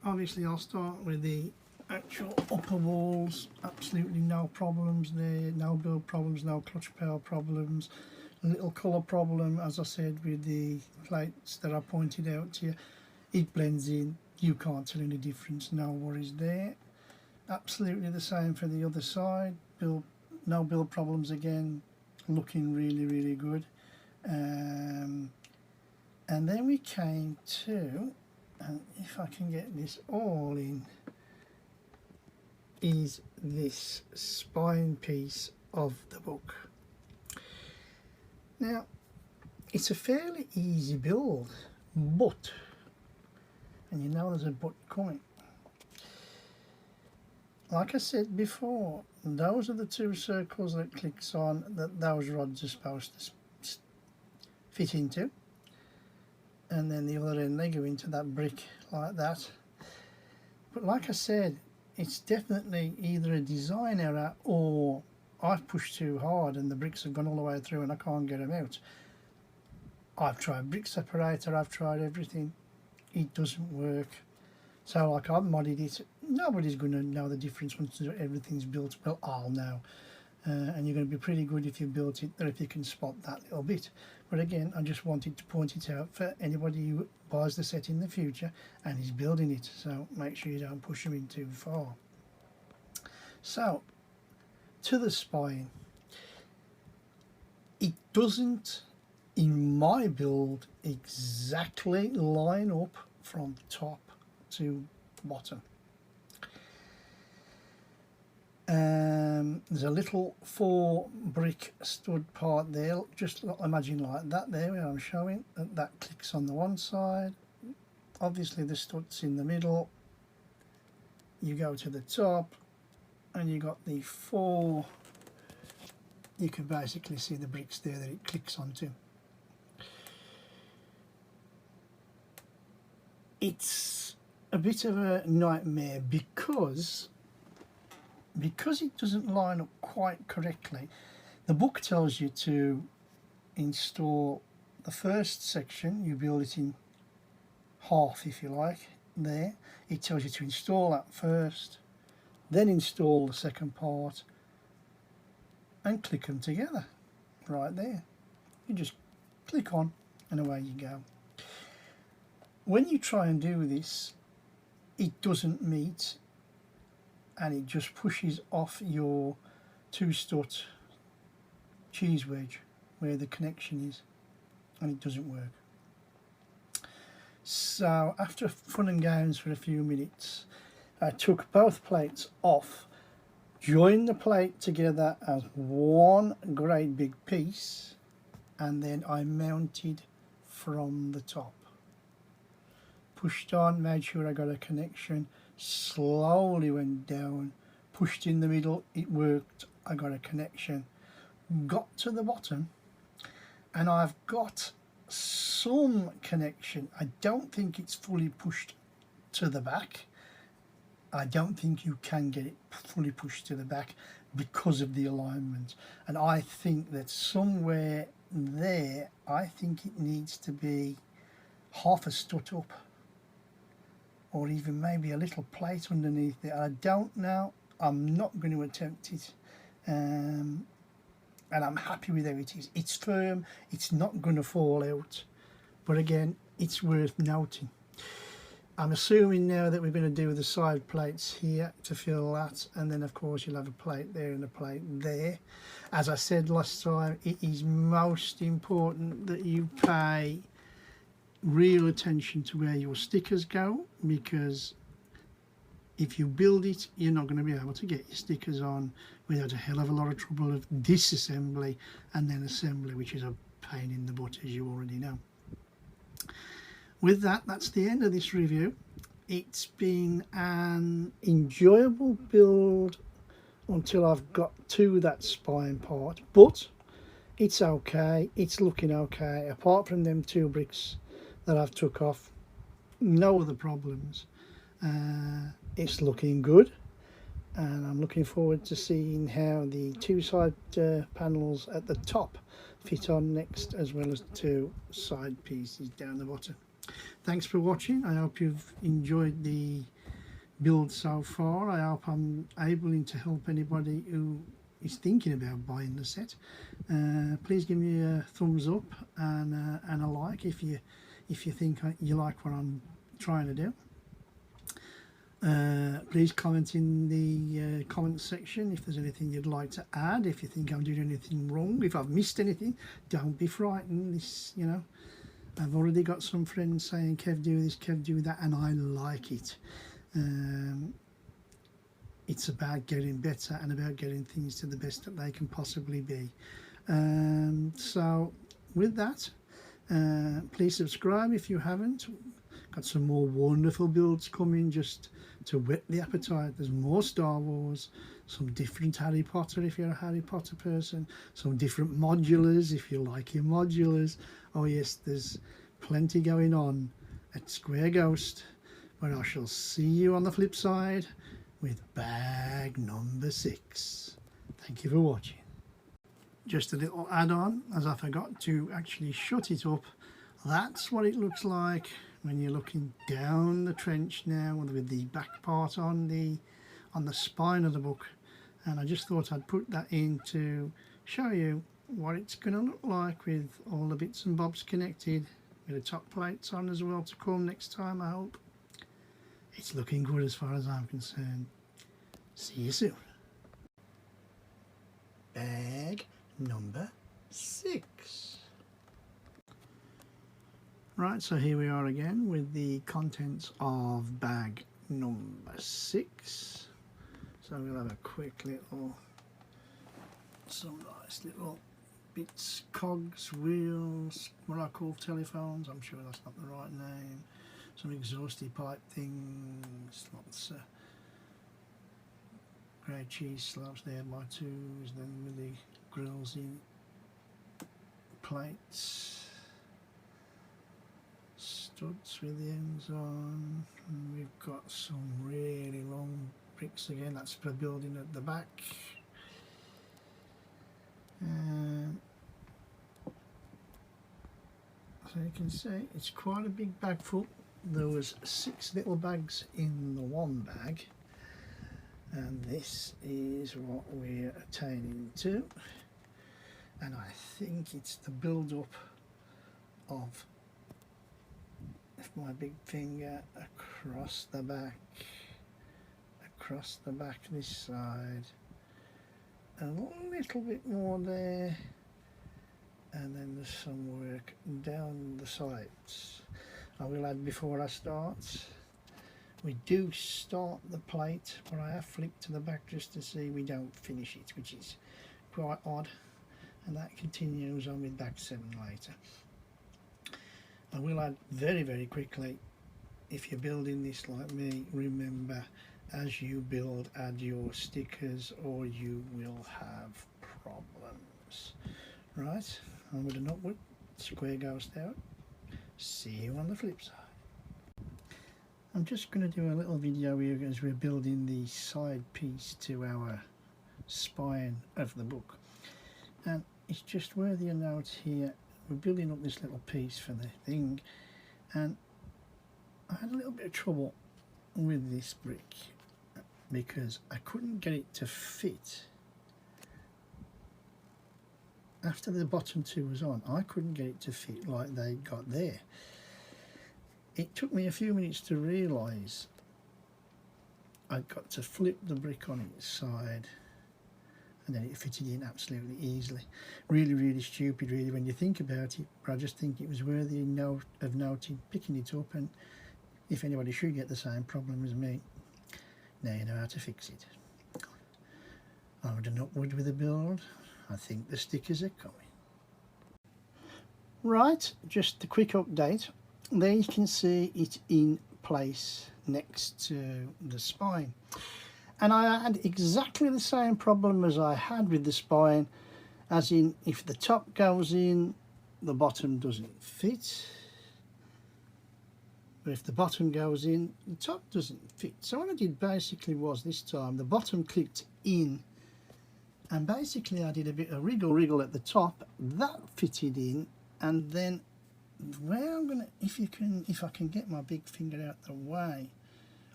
Speaker 1: Obviously I'll start with the actual upper walls. Absolutely no problems there, no build problems, no clutch power problems. A little colour problem, as I said, with the plates that I pointed out to you. It blends in, you can't tell any difference, no worries there. Absolutely the same for the other side, no build problems again, looking really good. And then we came to, and if I can get this all in, is this spine piece of the book. Now, it's a fairly easy build, but, and you know there's a but coming. Like I said before, those are the 2 circles that clicks on that those rods are supposed to fit into. And then the other end, they go into that brick like that. But like I said, it's definitely either a design error or I've pushed too hard and the bricks have gone all the way through and I can't get them out. I've tried brick separator, I've tried everything, it doesn't work. So like I've modded it, nobody's going to know the difference once everything's built. Well, I'll know. And you're going to be pretty good if you built it, or if you can spot that little bit. But again, I just wanted to point it out for anybody who buys the set in the future and is building it. So make sure you don't push them in too far. So, to the spine, it doesn't, in my build, exactly line up from top to bottom. There's a little 4 brick stud part there, just imagine like that there where I'm showing, that clicks on the one side. Obviously the stud's in the middle. You go to the top and you got the 4, you can basically see the bricks there that it clicks onto. It's a bit of a nightmare because it doesn't line up quite correctly. The book tells you to install the first section, you build it in half if you like, there. It tells you to install that first, then install the second part and click them together right there. You just click on and away you go. When you try and do this, it doesn't meet and it just pushes off your 2-strut cheese wedge where the connection is, and it doesn't work. So after fun and games for a few minutes, I took both plates off, joined the plate together as one great big piece, and then I mounted from the top. Pushed on, made sure I got a connection, slowly went down, pushed in the middle, it worked, I got a connection, got to the bottom, and I've got some connection. I don't think it's fully pushed to the back. I don't think you can get it fully pushed to the back because of the alignment, and I think that somewhere there, I think it needs to be half a strut up, or even maybe a little plate underneath it. I don't know, I'm not going to attempt it, and I'm happy with how it is. It's firm, it's not going to fall out, but again, it's worth noting. I'm assuming now that we're going to do the side plates here to fill that, and then of course you'll have a plate there and a plate there. As I said last time, it is most important that you pay real attention to where your stickers go, because if you build it, you're not going to be able to get your stickers on without a hell of a lot of trouble of disassembly and then assembly, which is a pain in the butt, as you already know. With that, that's the end of this review. It's been an enjoyable build until I've got to that spine part, but it's okay, it's looking okay. Apart from them 2 bricks that I've took off, no other problems. It's looking good, and I'm looking forward to seeing how the 2 side panels at the top fit on next, as well as 2 side pieces down the bottom. Thanks for watching. I hope you've enjoyed the build so far. I hope I'm able to help anybody who is thinking about buying the set. Please give me a thumbs up and a like if you think you like what I'm trying to do. Please comment in the comment section if there's anything you'd like to add. If you think I'm doing anything wrong, if I've missed anything, don't be frightened. This, you know, I've already got some friends saying, Kev, do this, Kev, do that, and I like it. It's about getting better and about getting things to the best that they can possibly be. So with that, please subscribe if you haven't. Got some more wonderful builds coming just to whet the appetite. There's more Star Wars, some different Harry Potter if you're a Harry Potter person, some different modulars if you like your modulars. Oh yes, there's plenty going on at Square Ghost, where I shall see you on the flip side with bag number 6. Thank you for watching. Just a little add-on, as I forgot to actually shut it up. That's what it looks like when you're looking down the trench now with the back part on the spine of the book. And I just thought I'd put that in to show you what it's going to look like with all the bits and bobs connected, with the top plates on as well to come next time, I hope. It's looking good as far as I'm concerned. See you soon. Bag number 6. Right, so here we are again with the contents of bag number 6. So we'll have a quick little, some nice little bits, cogs, wheels, what I call telephones, I'm sure that's not the right name, some exhausty pipe things, lots of grey cheese slabs there by 2s, then with the grills in, plates, studs with the ends on, and we've got some really long bricks again, that's for building at the back. So you can see it's quite a big bag full. There was 6 little bags in the one bag, and this is what we're attaining to. And I think it's the build up of my big finger across the back this side, a little bit more there, and then there's some work down the sides. I will add before I start, we do start the plate, but I have flipped to the back just to see we don't finish it, which is quite odd, and that continues on with back 7 later. I will add very quickly, if you're building this like me, remember as you build, add your stickers or you will have problems. Right, I'm with a Nutwood Square Ghost out. See you on the flip side. I'm just going to do a little video here as we're building the side piece to our spine of the book, and it's just worthy a note here. We're building up this little piece for the thing, and I had a little bit of trouble with this brick because I couldn't get it to fit. After the bottom 2 was on, I couldn't get it to fit like they got there. It took me a few minutes to realise I'd got to flip the brick on its side, and then it fitted in absolutely easily. Really stupid really when you think about it, but I just think it was worthy of noting, picking it up, and if anybody should get the same problem as me, Now you know how to fix it. Onward and upward with the build. I think the stickers are coming. Right, just a quick update. There you can see it in place next to the spine. And I had exactly the same problem as I had with the spine, as in if the top goes in, the bottom doesn't fit. But if the bottom goes in, the top doesn't fit. So what I did basically was this time, the bottom clicked in, and basically I did a bit of wriggle at the top, that fitted in, and then where I'm gonna, if I can get my big finger out the way,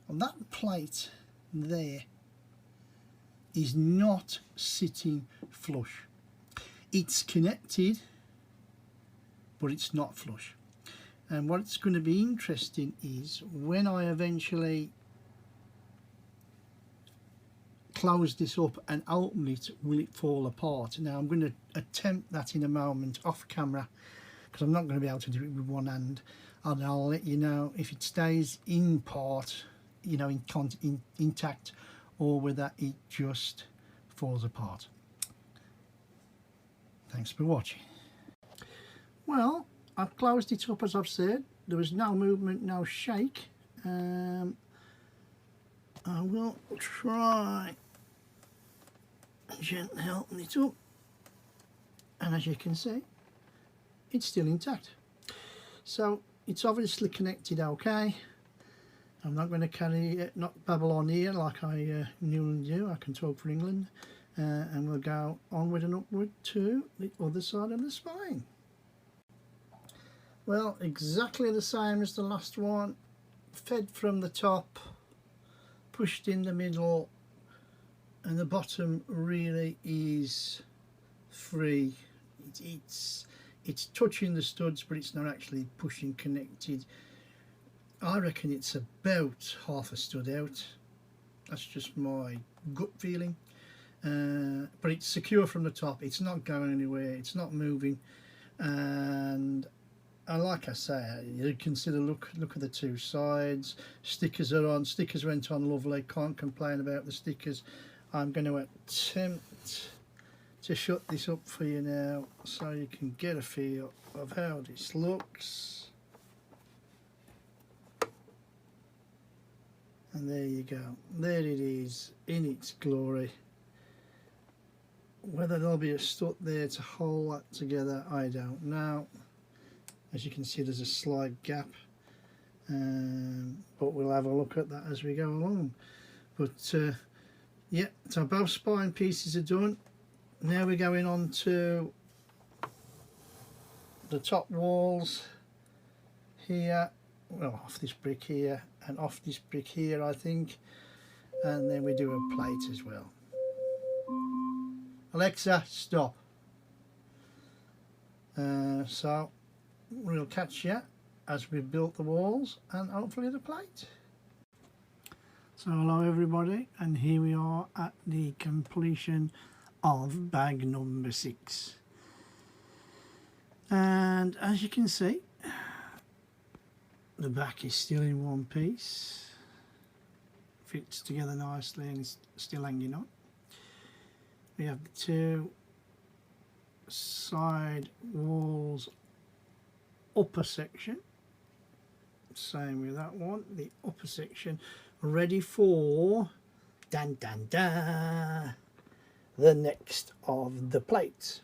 Speaker 1: on that plate there is not sitting flush. It's connected, but it's not flush. And what's going to be interesting is when I eventually close this up and open it, will it fall apart? Now I'm going to attempt that in a moment off camera, because I'm not going to be able to do it with one hand, and I'll let you know if it stays in part, you know, intact, or whether it just falls apart. Thanks for watching. Well, I've closed it up as I've said. There was no movement, no shake. I will try and gently open it up, and as you can see, it's still intact. So it's obviously connected okay. I'm not going to not babble on here like I normally do. I can talk for England, and we'll go onward and upward to the other side of the spine. Well, exactly the same as the last one. Fed from the top, pushed in the middle, and the bottom really is free. It's touching the studs, but it's not actually pushing connected. I reckon it's about half a stud out. That's just my gut feeling. But it's secure from the top. It's not going anywhere. It's not moving. And like I say, you can see the look at the two sides. Stickers are on. Stickers went on lovely. Can't complain about the stickers. I'm going to attempt to shut this up for you now so you can get a feel of how this looks. And there you go. There it is in its glory. Whether there'll be a stud there to hold that together, I don't know. As you can see, there's a slight gap, but we'll have a look at that as we go along. But yeah, so both spine pieces are done. Now we're going on to the top walls here, well, off this brick here and off this brick here, I think, and then we do a plate as well. Alexa, stop. So we'll catch you as we've built the walls and hopefully the plate. So hello everybody, and here we are at the completion of bag number 6. And as you can see, the back is still in one piece, fits together nicely and is still hanging on. We have the two side walls upper section, same with that one, the upper section ready for dun dun dun, the next of the plates.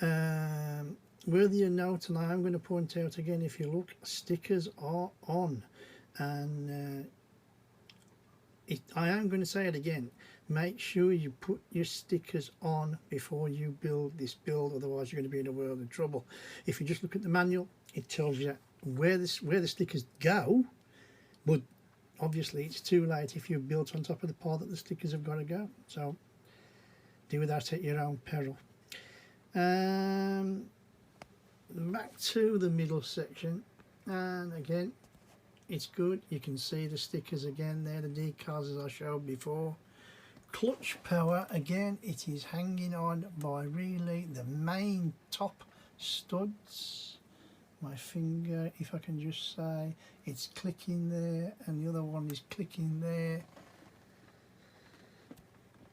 Speaker 1: Worthy of note, and I am going to point out again, if you look, stickers are on, and I am going to say it again, make sure you put your stickers on before you build this build, otherwise you're going to be in a world of trouble. If you just look at the manual, it tells you where the stickers go, but obviously it's too late if you've built on top of the part that the stickers have got to go, so do that at your own peril. Back to the middle section, and again it's good, you can see the stickers again there, the decals as I showed before. Clutch power, again it is hanging on by really the main top studs, my finger, if I can just say, it's clicking there, and the other one is clicking there.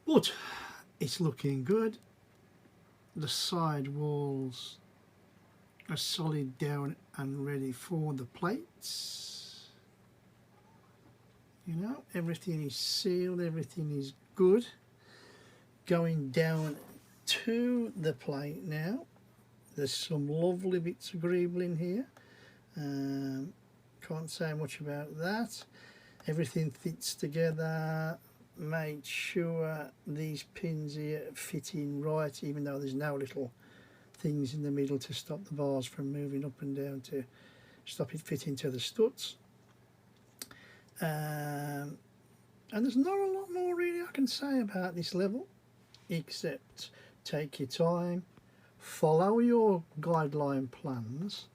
Speaker 1: But it's looking good. The side walls are solid down and ready for the plates. You know, everything is sealed, everything is good. Going down to the plate now. There's some lovely bits of greeble in here. Can't say much about that. Everything fits together. Made sure these pins here fit in right, even though there's no little things in the middle to stop the bars from moving up and down to stop it fitting to the studs. And there's not a lot more really I can say about this level, except take your time, follow your guideline plans,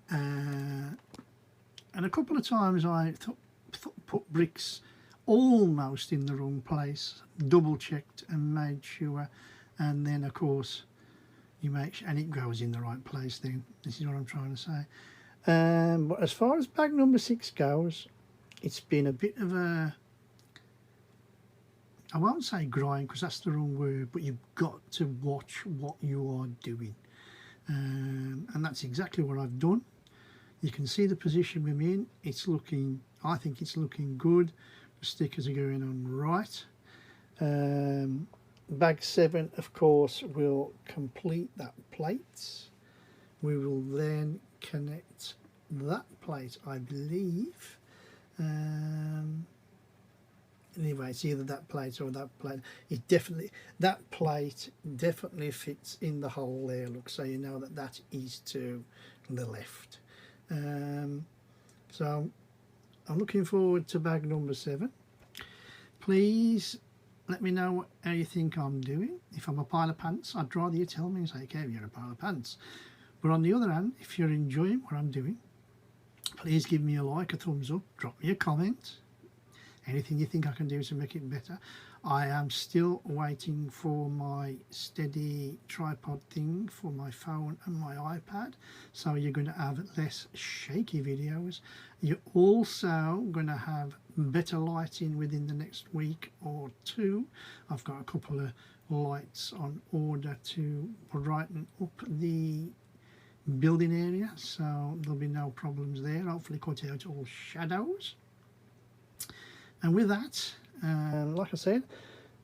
Speaker 1: and a couple of times I put bricks almost in the wrong place, double checked and made sure, and then of course you make sure, and it goes in the right place then. This is what I'm trying to say. But as far as bag number 6 goes, it's been a bit of a, I won't say grind because that's the wrong word, but you've got to watch what you are doing, and that's exactly what I've done. You can see the position we're in. It's looking, I think it's looking good. The stickers are going on right. Bag 7 of course will complete that plate. We will then connect that plate, I believe. Anyway, it's either that plate or that plate. It definitely, that plate definitely fits in the hole there, look, so you know that that is to the left. So I'm looking forward to bag number 7. Please let me know how you think I'm doing. If I'm a pile of pants, I'd rather you tell me and say, okay, you're a pile of pants. But on the other hand, if you're enjoying what I'm doing, please give me a like, a thumbs up, drop me a comment. Anything you think I can do to make it better. I am still waiting for my steady tripod thing for my phone and my iPad, so you're going to have less shaky videos. You're also going to have better lighting within the next week or 2. I've got a couple of lights on order to brighten up the building area, so there'll be no problems there. Hopefully cut out all shadows. And with that, like I said,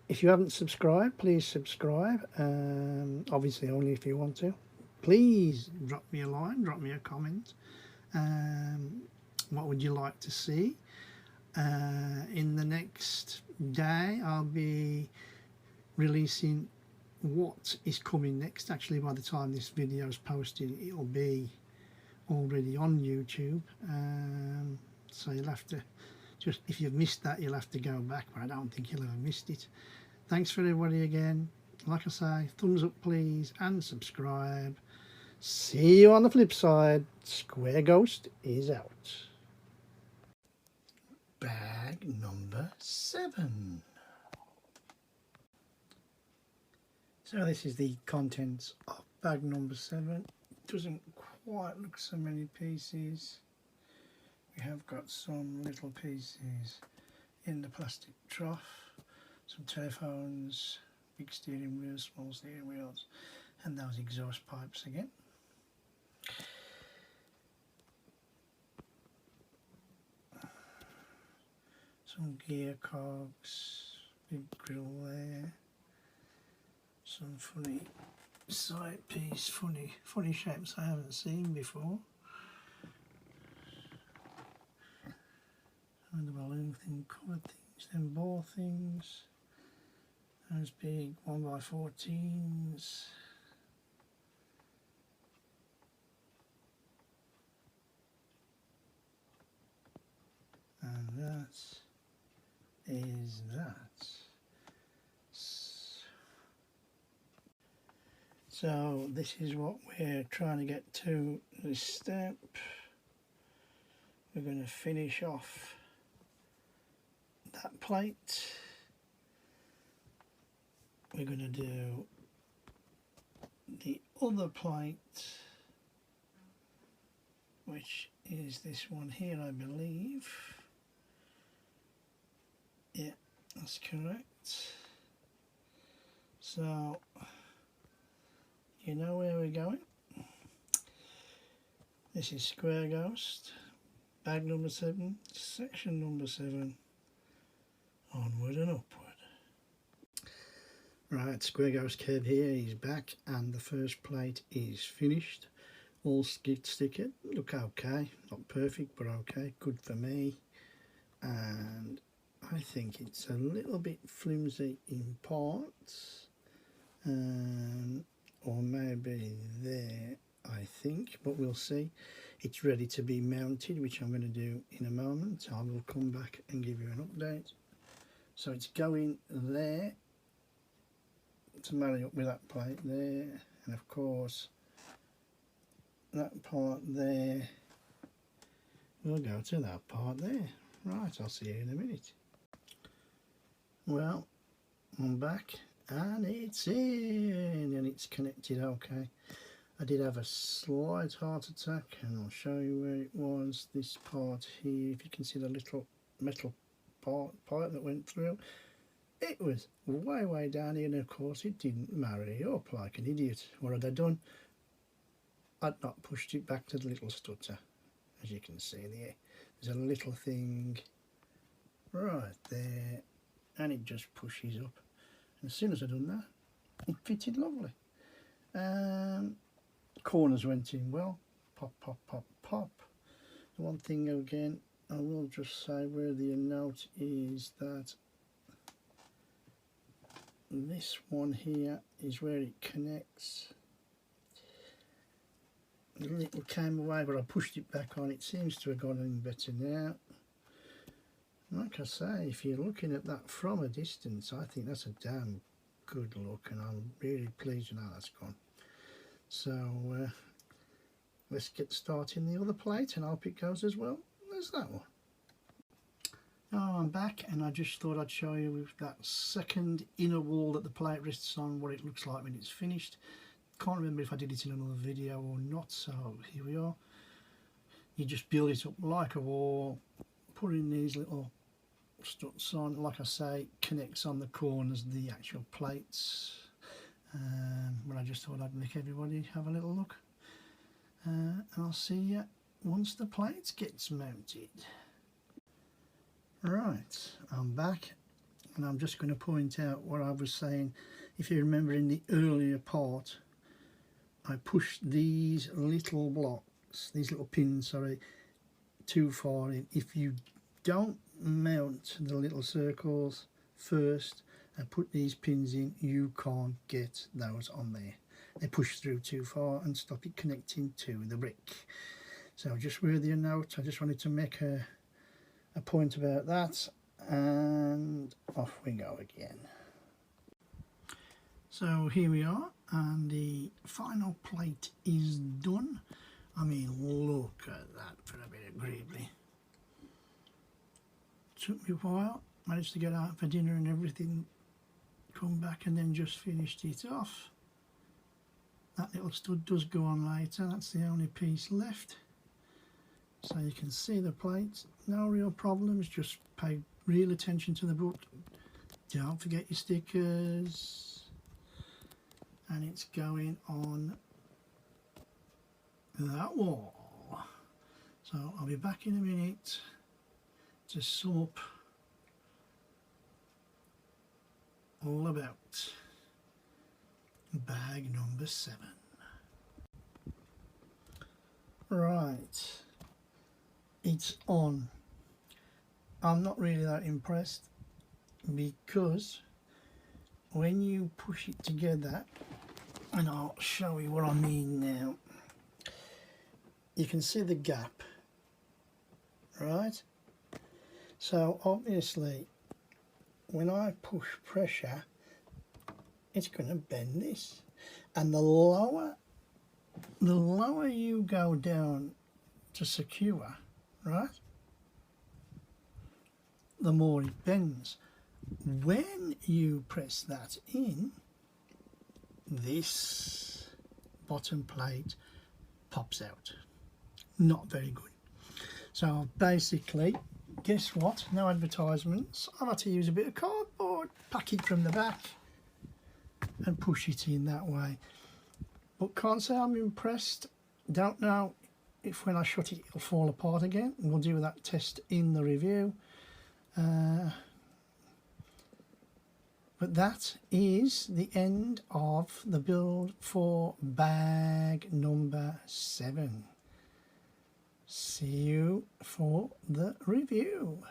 Speaker 1: if you haven't subscribed, please subscribe. Obviously only if you want to. Please drop me a line, drop me a comment. What would you like to see? In the next day, I'll be releasing what is coming next. Actually, by the time this video is posted, it'll be already on YouTube. So you'll have to, just if you've missed that, you'll have to go back, but I don't think you'll ever missed it. Thanks for everybody again. Like I say, thumbs up please and subscribe. See you on the flip side. Square Ghost is out. Bag number 7. So this is the contents of bag number 7. It doesn't quite look so many pieces. We have got some little pieces in the plastic trough, some telephones, big steering wheels, small steering wheels, and those exhaust pipes again. Some gear cogs, big grill there, some funny side piece, funny shapes I haven't seen before. And the balloon thing, coloured things, then ball things, those big 1x14s. And that is that. So this is what we're trying to get to this step. We're going to finish off that plate. We're going to do the other plate which is this one here, I believe. Yeah, that's correct. So you know where we're going. This is Square Ghost, bag number 7, section number 7, onward and upward. Right, Square Ghost Kev here, he's back, and the first plate is finished. All stickered, look okay, not perfect but okay, good for me. And I think it's a little bit flimsy in parts, or maybe there, I think, but we'll see. It's ready to be mounted, which I'm going to do in a moment. I will come back and give you an update. So it's going there to marry up with that plate there, and of course that part there will go to that part there. Right, I'll see you in a minute. Well, I'm back and it's in and it's connected okay. I did have a slight heart attack, and I'll show you where it was. This part here, if you can see the little metal pipe that went through, it was way down here, and of course it didn't marry up like an idiot. What had I done? I'd not pushed it back to the little stutter. As you can see there, there's a little thing right there, and it just pushes up. And as soon as I done that, it fitted lovely. Corners went in well, pop, pop, pop, pop. The one thing again, I will just say where the note is that this one here is where it connects. The little came away, but I pushed it back on. It seems to have gone in better now. Like I say, if you're looking at that from a distance, I think that's a damn good look, and I'm really pleased with how that's gone. So let's get started in the other plate, and I hope it goes as well as that one. Now I'm back, and I just thought I'd show you with that second inner wall that the plate rests on what it looks like when it's finished. Can't remember if I did it in another video or not, so here we are. You just build it up like a wall, put in these little struts on, like I say, connects on the corners of the actual plates. But I just thought I'd make everybody have a little look, and I'll see you once the plate gets mounted. Right, I'm back, and I'm just going to point out what I was saying. If you remember in the earlier part, I pushed these little blocks, these little pins, sorry, too far in. If you don't mount the little circles first and put these pins in, you can't get those on there. They push through too far and stop it connecting to the brick. So just worthy a note. I just wanted to make a point about that, and off we go again. So here we are, and the final plate is done. I mean, look at that for a bit of gravy. Took me a while, managed to get out for dinner and everything, come back and then just finished it off. That little stud does go on later, that's the only piece left. So you can see the plate, no real problems, just pay real attention to the book. Don't forget your stickers. And it's going on that wall. So I'll be back in a minute to sum up all about bag number 7. Right, it's on. I'm not really that impressed, because when you push it together, and I'll show you what I mean now, you can see the gap, right? So obviously when I push pressure, it's going to bend this, and the lower you go down to secure, right, the more it bends. When you press that in, this bottom plate pops out. not very good. So basically, guess what? No advertisements. I've had to use a bit of cardboard, pack it from the back and push it in that way. But can't say I'm impressed. Don't know if when I shut it it'll fall apart again. We'll do that test in the review. But that is the end of the build for bag number 7. See you for the review.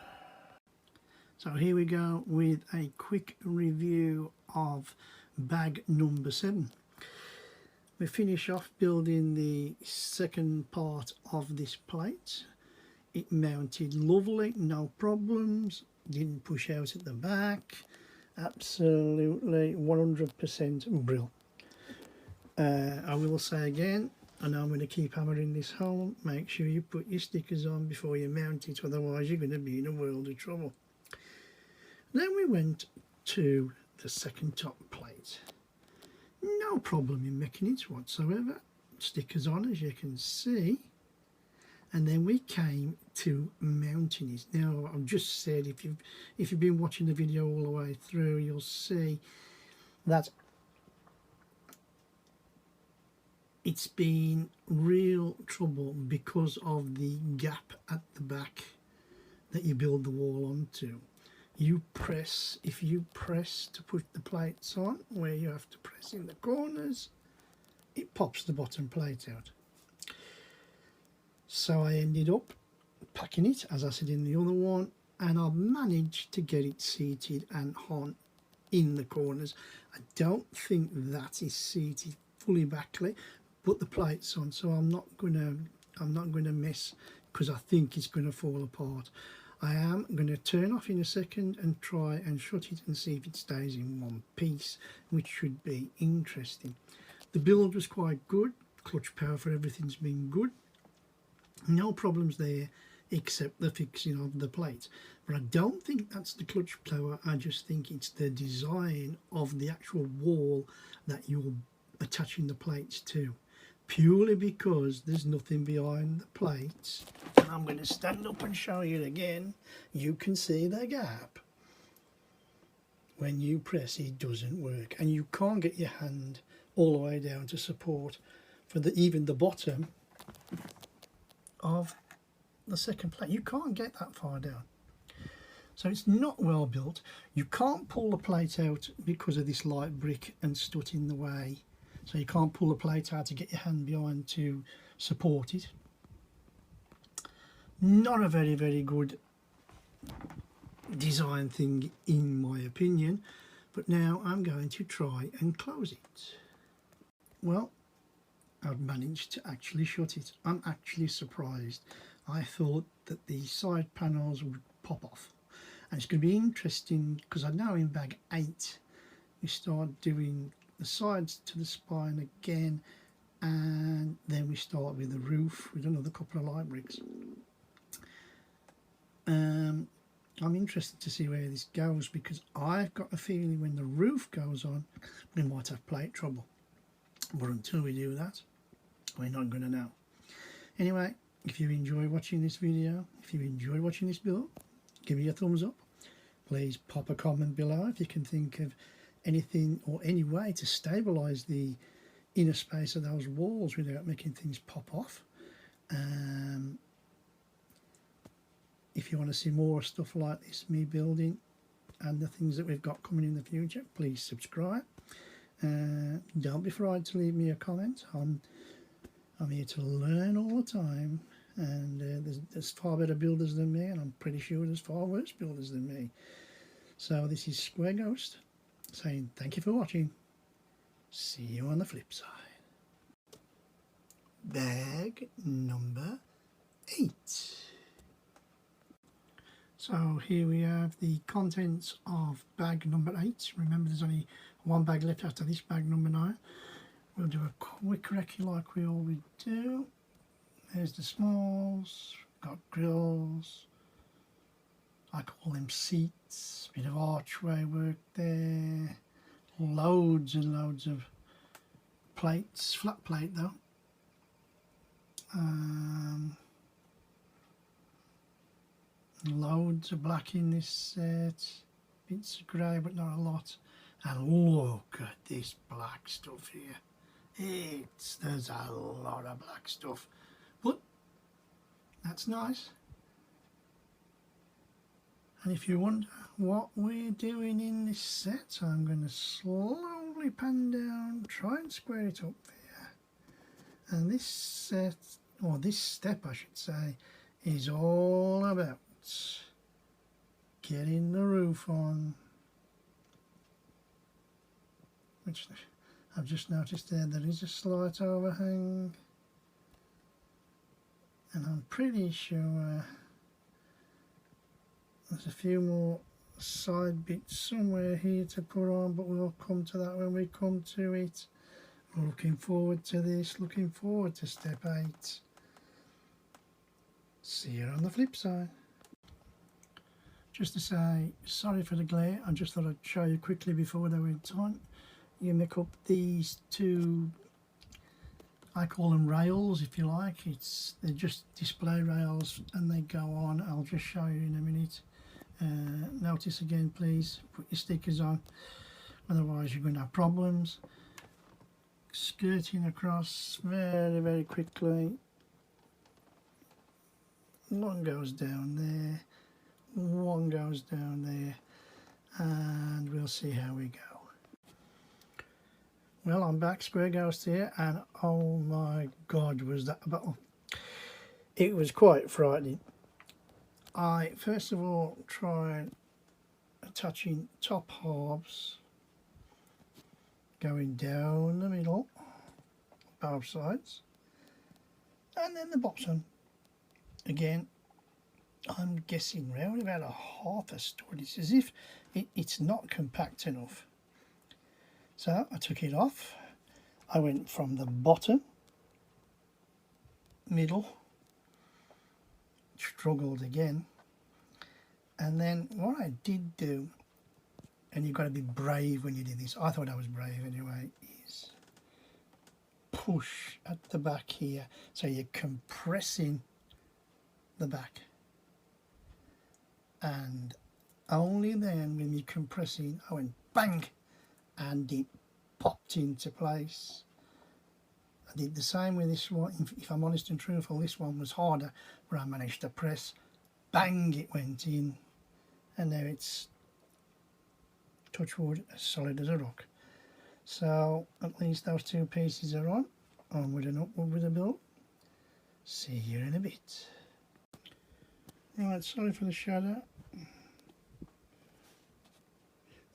Speaker 1: So here we go with a quick review of bag number 7. We finish off building the second part of this plate. It mounted lovely, no problems, didn't push out at the back. Absolutely 100% brill. I will say again, and I'm going to keep hammering this home, make sure you put your stickers on before you mount it, otherwise you're going to be in a world of trouble. Then we went to the second top plate. No problem in making it whatsoever. Stickers on, as you can see. And then we came to mounting it. Now, I've just said, if you've been watching the video all the way through, you'll see that it's been real trouble because of the gap at the back that you build the wall onto. If you press to put the plates on, where you have to press in the corners, it pops the bottom plate out. So I ended up packing it, as I said in the other one, and I've managed to get it seated and on in the corners. I don't think that is seated fully backlit, but the plate's on, so I'm not gonna mess, because I think it's gonna fall apart. I am going to turn off in a second and try and shut it and see if it stays in one piece, which should be interesting. The build was quite good. Clutch power for everything's been good. No problems there except the fixing of the plate. But I don't think that's the clutch power. I just think it's the design of the actual wall that you're attaching the plates to. Purely because there's nothing behind the plates. And I'm going to stand up and show you again. You can see the gap. When you press, it doesn't work, and you can't get your hand all the way down to support for even the bottom of the second plate. You can't get that far down, so it's not well built. You can't pull the plate out because of this light brick and strut in the way. So you can't pull the plate out to get your hand behind to support it. Not a very, very good design thing in my opinion, but now I'm going to try and close it. Well, I've managed to actually shut it. I'm actually surprised. I thought that the side panels would pop off. And it's going to be interesting because I know in bag 8 we start doing the sides to the spine again, and then we start with the roof with another couple of light bricks. I'm interested to see where this goes, because I've got a feeling when the roof goes on we might have plate trouble, but until we do that we're not going to know. Anyway, if you enjoy watching this video, if you enjoy watching this build, give me a thumbs up. Please pop a comment below if you can think of anything or any way to stabilize the inner space of those walls without making things pop off. If you want to see more stuff like this, me building, and the things that we've got coming in the future, please subscribe. Don't be afraid to leave me a comment. I'm here to learn all the time, and there's far better builders than me, and I'm pretty sure there's far worse builders than me. So this is Square Ghost saying thank you for watching. See you on the flip side. Bag number 8. So here we have the contents of bag number 8. Remember, there's only one bag left after this, bag number 9. We'll do a quick recce like we always do. There's the smalls, got grills, I call them seats, bit of archway work there, loads and loads of plates, flat plate though, Loads of black in this set, bits of grey but not a lot. And look at this black stuff here. There's a lot of black stuff, but that's nice. And if you wonder what we're doing in this set, I'm going to slowly pan down, try and square it up there. And this set, or this step I should say, is all about getting the roof on, which I've just noticed there is a slight overhang, and I'm pretty sure there's a few more side bits somewhere here to put on, but we'll come to that when we come to it. I'm looking forward to this, looking forward to step 8. See you on the flip side. Just to say, sorry for the glare, I just thought I'd show you quickly before they went on. You make up these two, I call them rails if you like, they're just display rails and they go on. I'll just show you in a minute. Notice again please, put your stickers on, otherwise you're going to have problems. Skirting across very, very quickly. One goes down there, one goes down there, and we'll see how we go. Well, I'm back, Square Ghost here, and oh my god, was that a battle. It was quite frightening. I first of all tried attaching top halves, going down the middle, both sides, and then the bottom. Again, I'm guessing round about a half a stud. It's as if it's not compact enough. So I took it off. I went from the bottom, middle, struggled again, and then what I did do, and you've got to be brave when you do this, I thought I was brave anyway, is push at the back here, so you're compressing the back, and only then when you're compressing, I went bang and it popped into place. I did the same with this one. If I'm honest and truthful, this one was harder, where I managed to press, bang, it went in, and now it's, touch wood, as solid as a rock. So at least those two pieces are on. Onward and upward with the build. See you in a bit. Right, sorry for the shadow.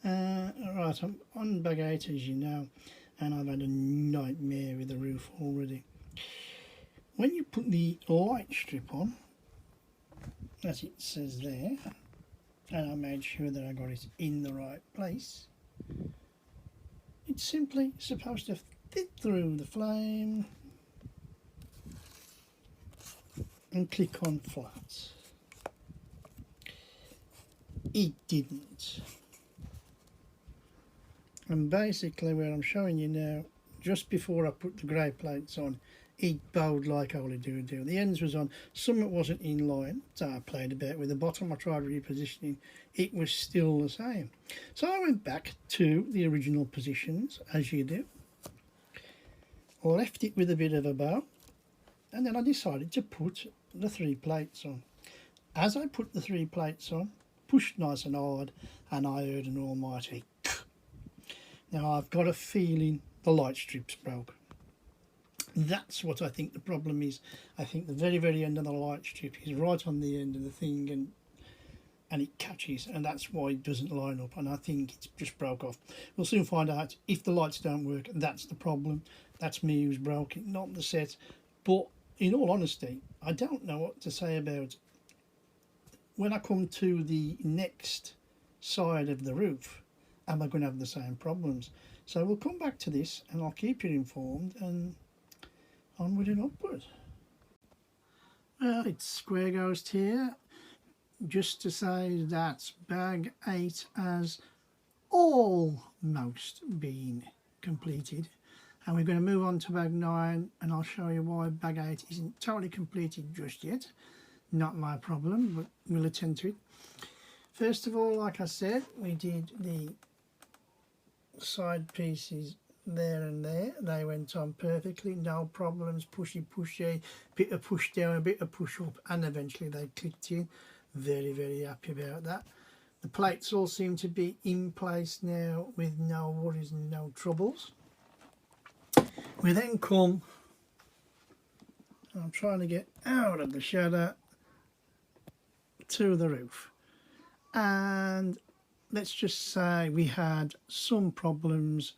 Speaker 1: Right, I'm on bag 8 as you know, and I've had a nightmare with the roof already. When you put the light strip on, as it says there, and I made sure that I got it in the right place, it's simply supposed to fit through the flame and click on flat. It didn't. And basically where I'm showing you now, just before I put the grey plates on, it bowed like holy doo-doo. The ends was on, some it wasn't in line, so I played about with the bottom. I tried repositioning, it was still the same. So I went back to the original positions, as you do, left it with a bit of a bow, and then I decided to put the 3 plates on. As I put the 3 plates on, pushed nice and hard, and I heard an almighty. Now I've got a feeling the light strip's broke. That's what I think the problem is. I think the very, very end of the light strip is right on the end of the thing, and it catches, and that's why it doesn't line up, and I think it's just broke off. We'll soon find out. If the lights don't work, that's the problem. That's me who's broke it, not the set. But in all honesty, I don't know what to say about when I come to the next side of the roof. Am I going to have the same problems? So we'll come back to this and I'll keep you informed, and onward and upward. Well, it's Square Ghost here, just to say that bag 8 has almost been completed, And we're going to move on to bag 9, and I'll show you why bag 8 isn't totally completed just yet. Not my problem, but we'll attend to it. First of all, like I said, we did the side pieces there and there. They went on perfectly, no problems, pushy, bit of push down, a bit of push up, and eventually they clicked in. Very, very happy about that. The plates all seem to be in place now with no worries and no troubles. We then come, I'm trying to get out of the shadow, to the roof. And let's just say we had some problems,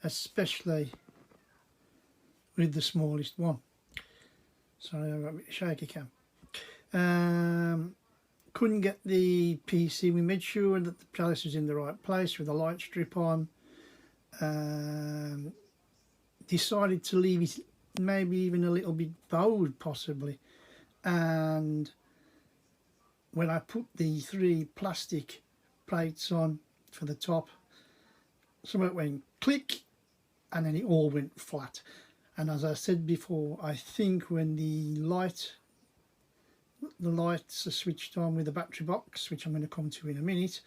Speaker 1: especially with the smallest one. Sorry, I've got a bit of shaky cam. Couldn't get the PC. We made sure that the place was in the right place with the light strip on. Decided to leave it maybe even a little bit bowed possibly, and when I put the 3 plastic plates on for the top, something went click and then it all went flat. And as I said before, I think when the lights are switched on with the battery box, which I'm going to come to in a minute,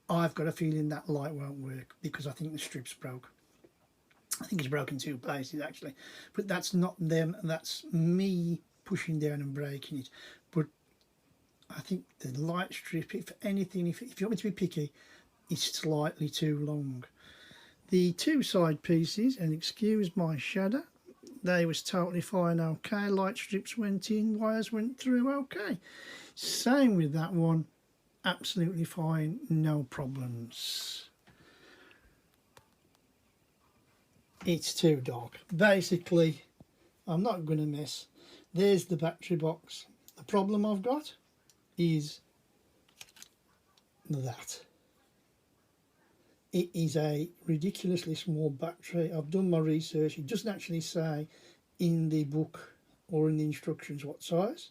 Speaker 1: I've got a feeling that light won't work because I think the strip's broke. I think it's broken 2 places actually, but that's not them, that's me pushing down and breaking it. But I think the light strip, if anything, if you want me to be picky, is slightly too long. The 2 side pieces, and excuse my shadow, they was totally fine, okay. Light strips went in, wires went through, okay. Same with that one, absolutely fine, no problems. It's too dark. Basically, I'm not going to mess. There's the battery box. The problem I've got is that it is a ridiculously small battery. I've done my research. It doesn't actually say in the book or in the instructions what size.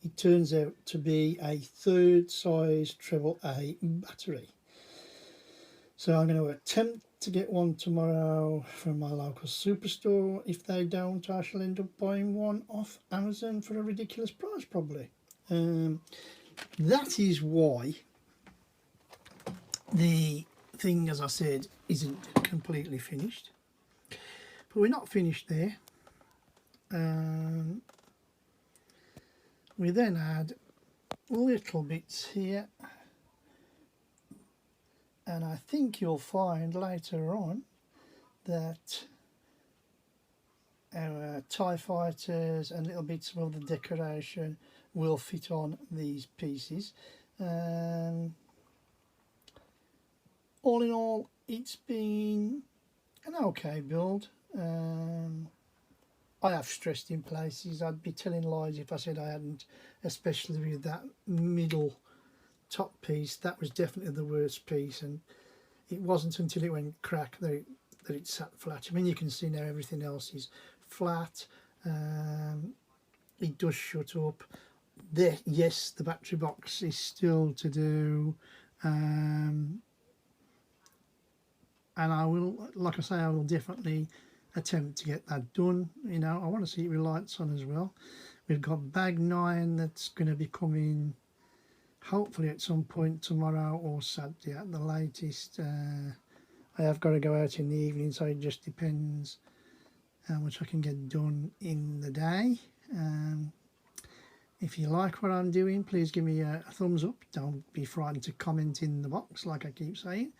Speaker 1: It turns out to be a 3rd size treble A battery. So I'm going to attempt to get one tomorrow from my local superstore. If they don't, I shall end up buying one off Amazon for a ridiculous price probably. That is why the thing, as I said, isn't completely finished. But we're not finished there. We then add little bits here, and I think you'll find later on that our TIE fighters and little bits of the decoration will fit on these pieces. All in all, it's been an okay build. I have stressed in places. I'd be telling lies if I said I hadn't, especially with that middle top piece. That was definitely the worst piece, and it wasn't until it went crack that it sat flat. I mean, you can see now everything else is flat. It does shut up. Yes, the battery box is still to do, and I will, like I say, I will definitely attempt to get that done. You know, I want to see it with lights on as well. We've got bag 9 that's going to be coming hopefully at some point tomorrow or Saturday at the latest. I have got to go out in the evening, so it just depends how much I can get done in the day. If you like what I'm doing, please give me a thumbs up. Don't be frightened to comment in the box, like I keep saying.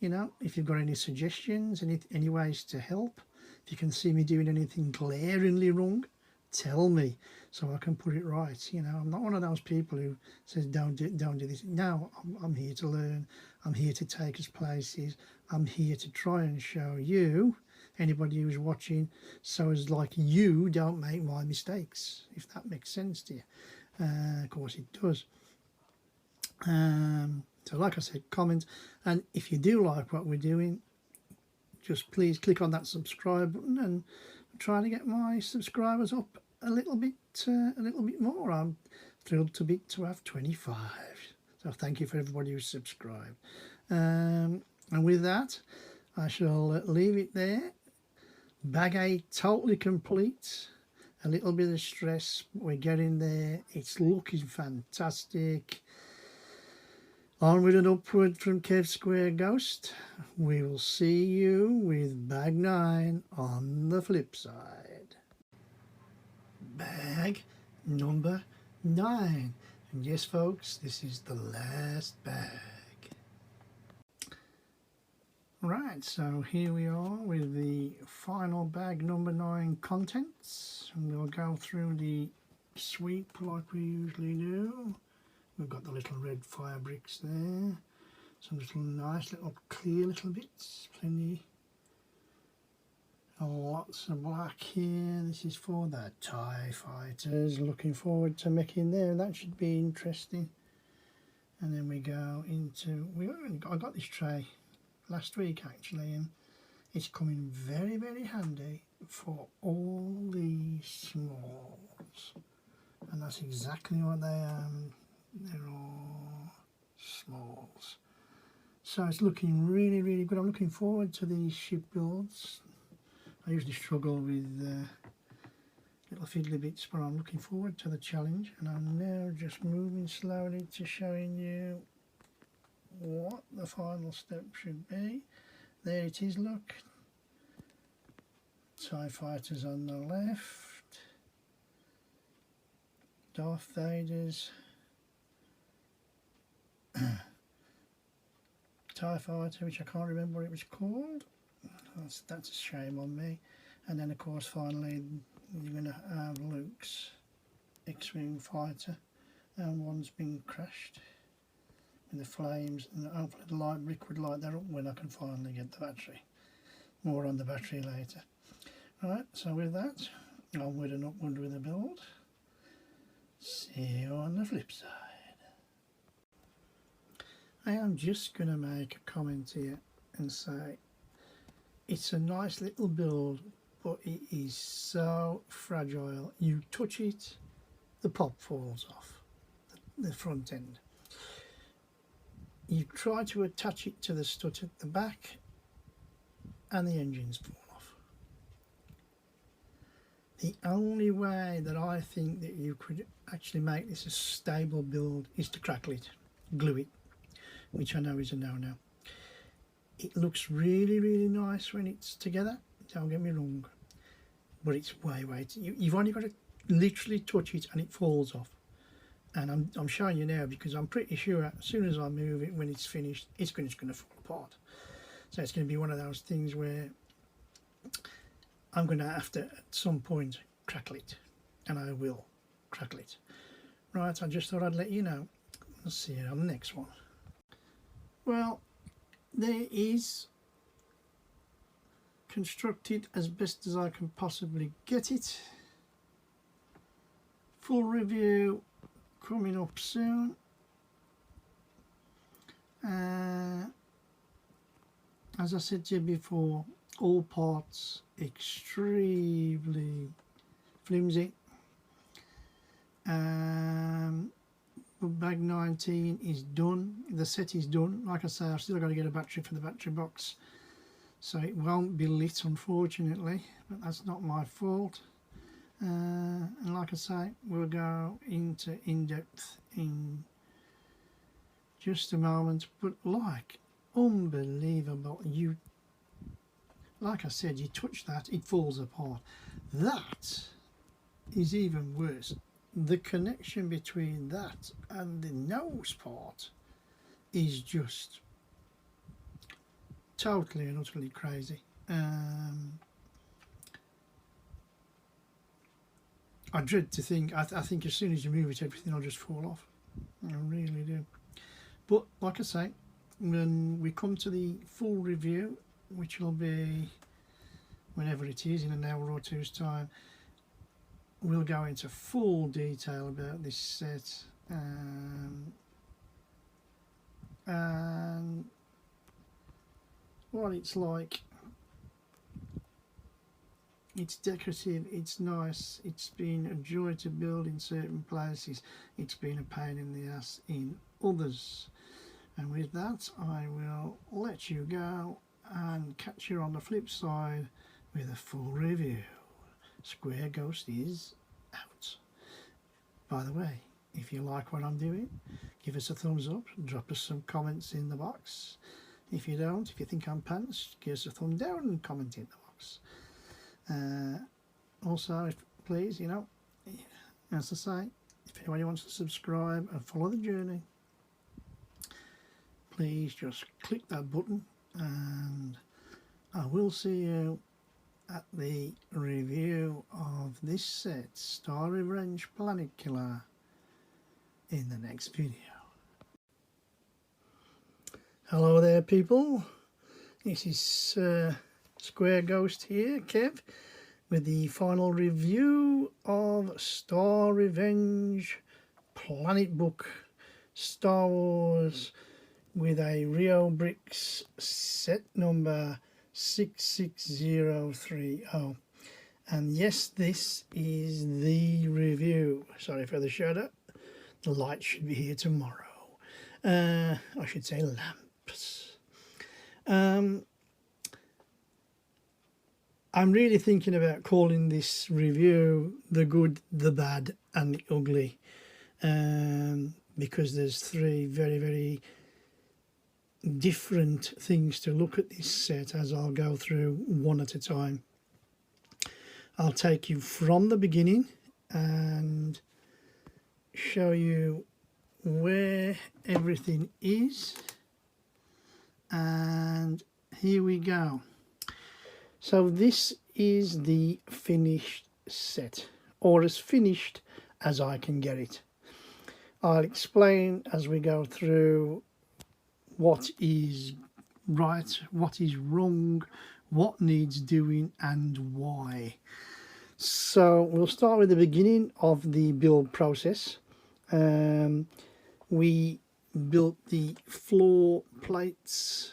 Speaker 1: You know, if you've got any suggestions, any ways to help, if you can see me doing anything glaringly wrong, tell me so I can put it right. You know, I'm not one of those people who says don't do this. No, I'm here to learn. I'm here to take us places. I'm here to try and show you, anybody who's watching, so as like you don't make my mistakes, if that makes sense to you. Of course it does. So like I said, comment, and if you do like what we're doing, just please click on that subscribe button, and I'm trying to get my subscribers up a little bit more. I'm thrilled to have 25. So thank you for everybody who's subscribed. And with that, I shall leave it there. Bag 8 totally complete. A little bit of stress, but we're getting there. It's looking fantastic. Onward and upward from Kev Square Ghost. We will see you with bag 9 on the flip side. Bag number 9. And yes, folks, this is the last bag. Right, so here we are with the final bag number 9 contents. And we'll go through the sweep like we usually do. We've got the little red fire bricks there. Some little nice little clear little bits. Plenty. Lots of black here. This is for the TIE fighters. Looking forward to making them. That should be interesting. And then we go into... I got this tray last week actually, and it's coming very, very handy for all the smalls. And that's exactly what they are. They're all smalls. So it's looking really, really good. I'm looking forward to these ship builds. I usually struggle with little fiddly bits, but I'm looking forward to the challenge. And I'm now just moving slowly to showing you what the final step should be. There it is, look. TIE fighters on the left. Darth Vader's. TIE fighter, which I can't remember what it was called. That's a shame on me. And then of course finally you're going to have Luke's X-Wing fighter, and one's been crashed with the flames, and hopefully the light brick would light that up when I can finally get the battery. More on the battery later. Right, so with that, onward and upward with the build. See you on the flip side. I am just going to make a comment here and say it's a nice little build, but it is so fragile. You touch it, the pop falls off the front end. You try to attach it to the strut at the back and the engines fall off. The only way that I think that you could actually make this a stable build is to crackle it, glue it, which I know is a no-no. It looks really, really nice when it's together, don't get me wrong, but it's way, you've only got to literally touch it and it falls off. And I'm showing you now because I'm pretty sure as soon as I move it, when it's finished, it's just going to fall apart. So it's going to be one of those things where I'm going to have to, at some point, crackle it. And I will crackle it. Right, I just thought I'd let you know. We'll see you on the next one. Well, there is constructed as best as I can possibly get it. Full review coming up soon. As I said to you before, all parts extremely flimsy. Bag 19 is done. The set is done. Like I say, I've still got to get a battery for the battery box, so it won't be lit unfortunately, but that's not my fault. And like I say, we'll go into in-depth in just a moment, but like unbelievable, like I said, you touch that, it falls apart. That is even worse. The connection between that and the nose part is just totally and utterly crazy. I dread to think, I think as soon as you move it, everything will just fall off. I really do. But like I say, when we come to the full review, which will be whenever it is, in an hour or two's time, we'll go into full detail about this set and what it's like. It's decorative, it's nice, it's been a joy to build in certain places, it's been a pain in the ass in others. And with that, I will let you go and catch you on the flip side with a full review. Square Ghost is out. By the way, if you like what I'm doing, give us a thumbs up, drop us some comments in the box. If you don't, if you think I'm pants, give us a thumb down and comment in the box. Also, please, as I say, if anybody wants to subscribe and follow the journey, please just click that button, and I will see you at the review of this set, Star Revenge Planet Killer, in the next video. Hello there, people. This is Square Ghost here, Kev, with the final review of Star Revenge Planet Book Star Wars with a Rio Bricks set number 66030. And yes, this is the review. Sorry for the shadow. The light should be here tomorrow. I should say lamps. I'm really thinking about calling this review The Good, the Bad and the Ugly, because there's three very, very different things to look at this set, as I'll go through one at a time. I'll take you from the beginning and show you where everything is, and here we go. So this is the finished set, or as finished as I can get it. I'll explain as we go through what is right, what is wrong, what needs doing and why. So we'll start with the beginning of the build process. We built the floor plates,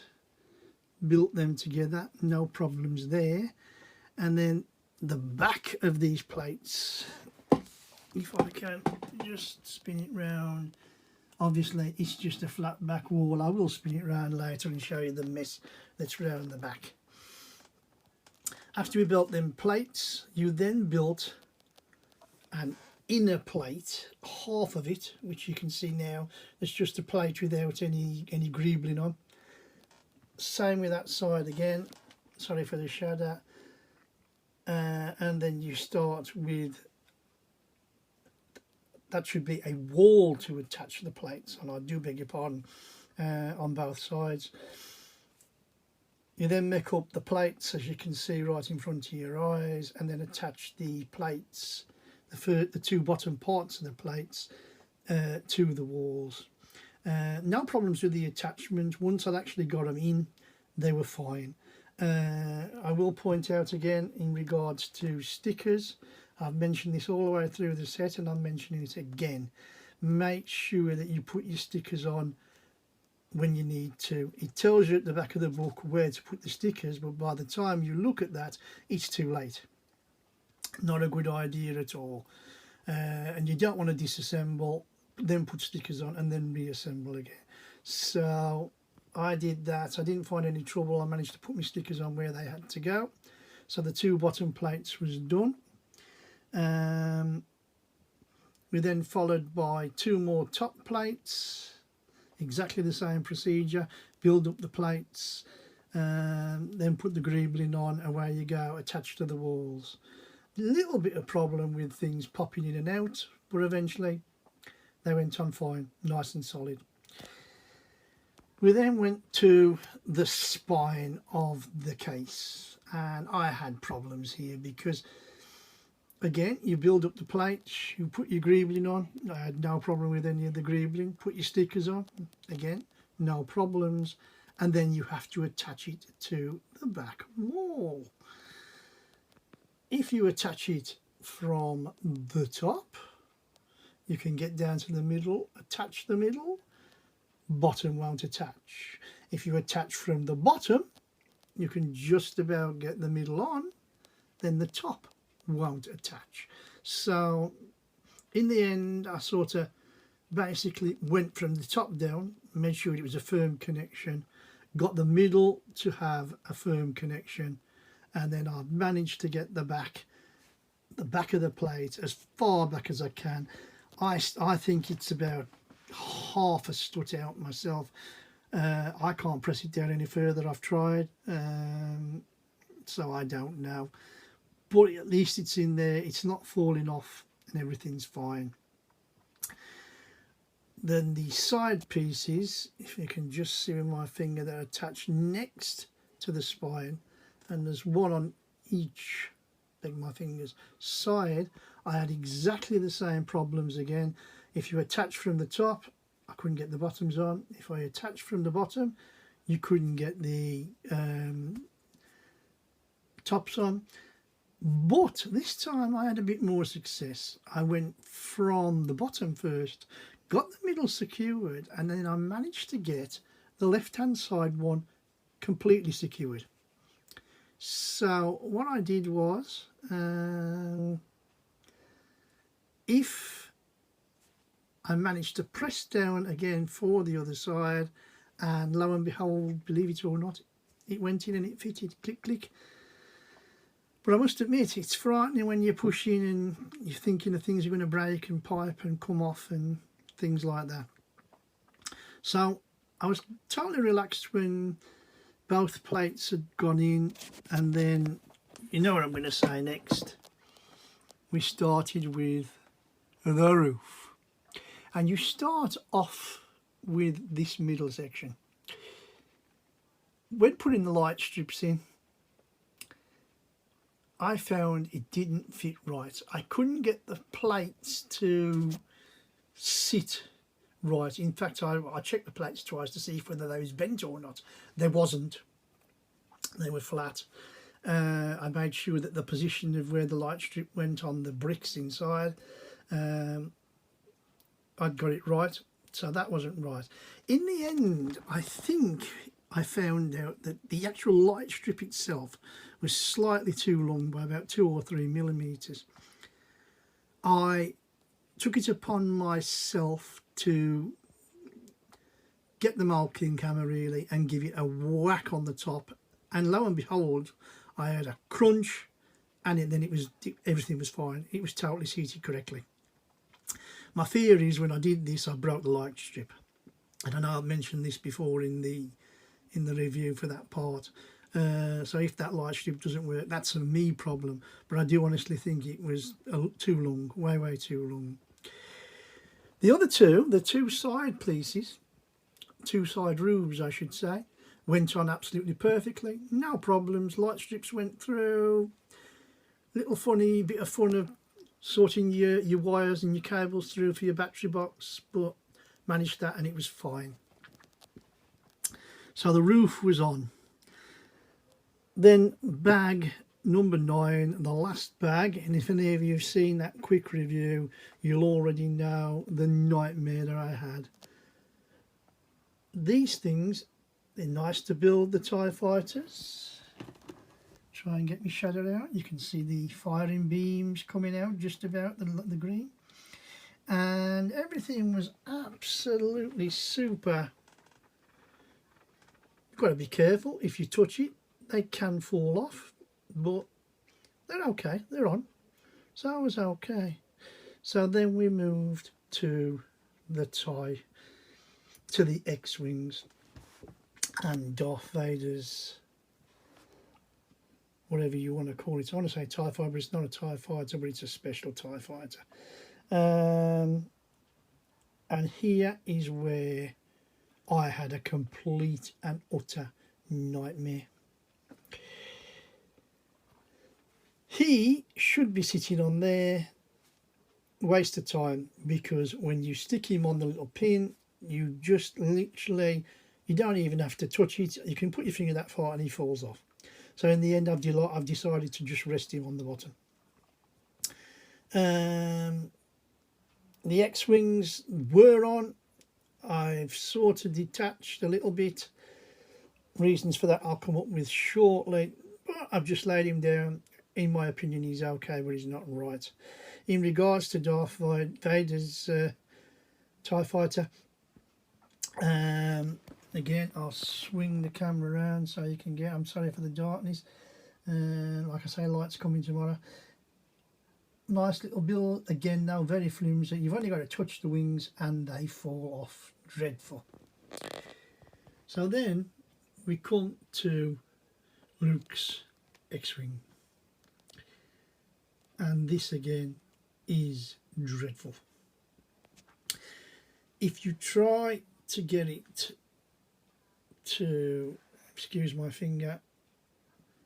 Speaker 1: built them together, no problems there. And then the back of these plates, if I can just spin it round, obviously it's just a flat back wall. I will spin it round later and show you the mess that's round the back. After we built them plates, you then built an inner plate, half of it, which you can see now. It's just a plate without any greebling on. Same with that side again. Sorry for the shadow. And then you start with, that should be a wall to attach the plates, and I do beg your pardon, on both sides. You then make up the plates, as you can see right in front of your eyes, and then attach the plates, the two bottom parts of the plates, to the walls. No problems with the attachment. Once I'd actually got them in, they were fine. I will point out again in regards to stickers, I've mentioned this all the way through the set and I'm mentioning it again. Make sure that you put your stickers on when you need to. It tells you at the back of the book where to put the stickers, but by the time you look at that, it's too late. Not a good idea at all. And you don't want to disassemble, then put stickers on and then reassemble again. So I did that. I didn't find any trouble. I managed to put my stickers on where they had to go. So the two bottom plates was done. We then followed by two more top plates. Exactly the same procedure. Build up the plates, then put the greebling on, away you go, attached to the walls. Little bit of problem with things popping in and out, but eventually they went on fine, nice and solid. We then went to the spine of the case, and I had problems here because, again, you build up the plates, you put your greebling on. I had no problem with any of the greebling. Put your stickers on, again, no problems. And then you have to attach it to the back wall. If you attach it from the top, you can get down to the middle, attach the middle, bottom won't attach. If you attach from the bottom, you can just about get the middle on, then the top won't attach. So in the end, I sort of basically went from the top down, made sure it was a firm connection, got the middle to have a firm connection, and then I've managed to get the back of the plate as far back as I can. I think it's about half a strut out myself. I can't press it down any further. I've tried, so I don't know, but at least it's in there, it's not falling off, and everything's fine. Then the side pieces, if you can just see with my finger, they're attached next to the spine, and there's one on each, like my fingers, side. I had exactly the same problems again. If you attach from the top, I couldn't get the bottoms on. If I attached from the bottom, you couldn't get the tops on. But this time I had a bit more success. I went from the bottom first, got the middle secured, and then I managed to get the left hand side one completely secured. So what I did was, if I managed to press down again for the other side, and lo and behold, believe it or not, it went in and it fitted, click click. But I must admit, it's frightening when you're pushing and you're thinking of things are going to break and pipe and come off and things like that. So I was totally relaxed when both plates had gone in, and then, you know what I'm going to say next. We started with the roof, and you start off with this middle section. When putting the light strips in, I found it didn't fit right. I couldn't get the plates to sit right. In fact, I checked the plates twice to see whether they was bent or not. They wasn't. They were flat. I made sure that the position of where the light strip went on the bricks inside, I'd got it right. So that wasn't right. In the end, I think I found out that the actual light strip itself was slightly too long by about 2 or 3 millimeters. I took it upon myself to get the Malkin camera really and give it a whack on the top, and lo and behold, I had a crunch, and then everything was fine. It was totally seated correctly. My fear is when I did this, I broke the light strip, and I know I've mentioned this before in the review for that part. So if that light strip doesn't work, that's a me problem, but I do honestly think it was too long, way too long. The other two, the two side pieces, two side roofs I should say, went on absolutely perfectly, no problems. Light strips went through, little funny bit of fun of sorting your wires and your cables through for your battery box, but managed that and it was fine. So the roof was on. Then bag number 9, the last bag, and if any of you have seen that quick review, you'll already know the nightmare that I had. These things, they're nice to build the TIE fighters. Try and get my shadow out. You can see the firing beams coming out just about the green, and everything was absolutely super. You've got to be careful. If you touch it, they can fall off, but they're okay, they're on, so I was okay. So then we moved to the TIE, to the X-Wings and Darth Vader's, whatever you want to call it. I want to say TIE fighter, but it's not a TIE fighter, but it's a special TIE fighter. And here is where I had a complete and utter nightmare. He should be sitting on there, waste of time, because when you stick him on the little pin, you just literally, you don't even have to touch it. You can put your finger that far and he falls off. So in the end, I've decided to just rest him on the bottom. The X-Wings were on. I've sort of detached a little bit. Reasons for that I'll come up with shortly. But I've just laid him down. In my opinion, he's okay, but he's not right. In regards to Darth Vader's TIE fighter, again, I'll swing the camera around so you can get, I'm sorry for the darkness, Like I say, lights coming tomorrow. Nice little build again now, very flimsy. You've only got to touch the wings and they fall off. Dreadful. So then we come to Luke's X-Wing, and this again is dreadful. If you try to get it to, excuse my finger,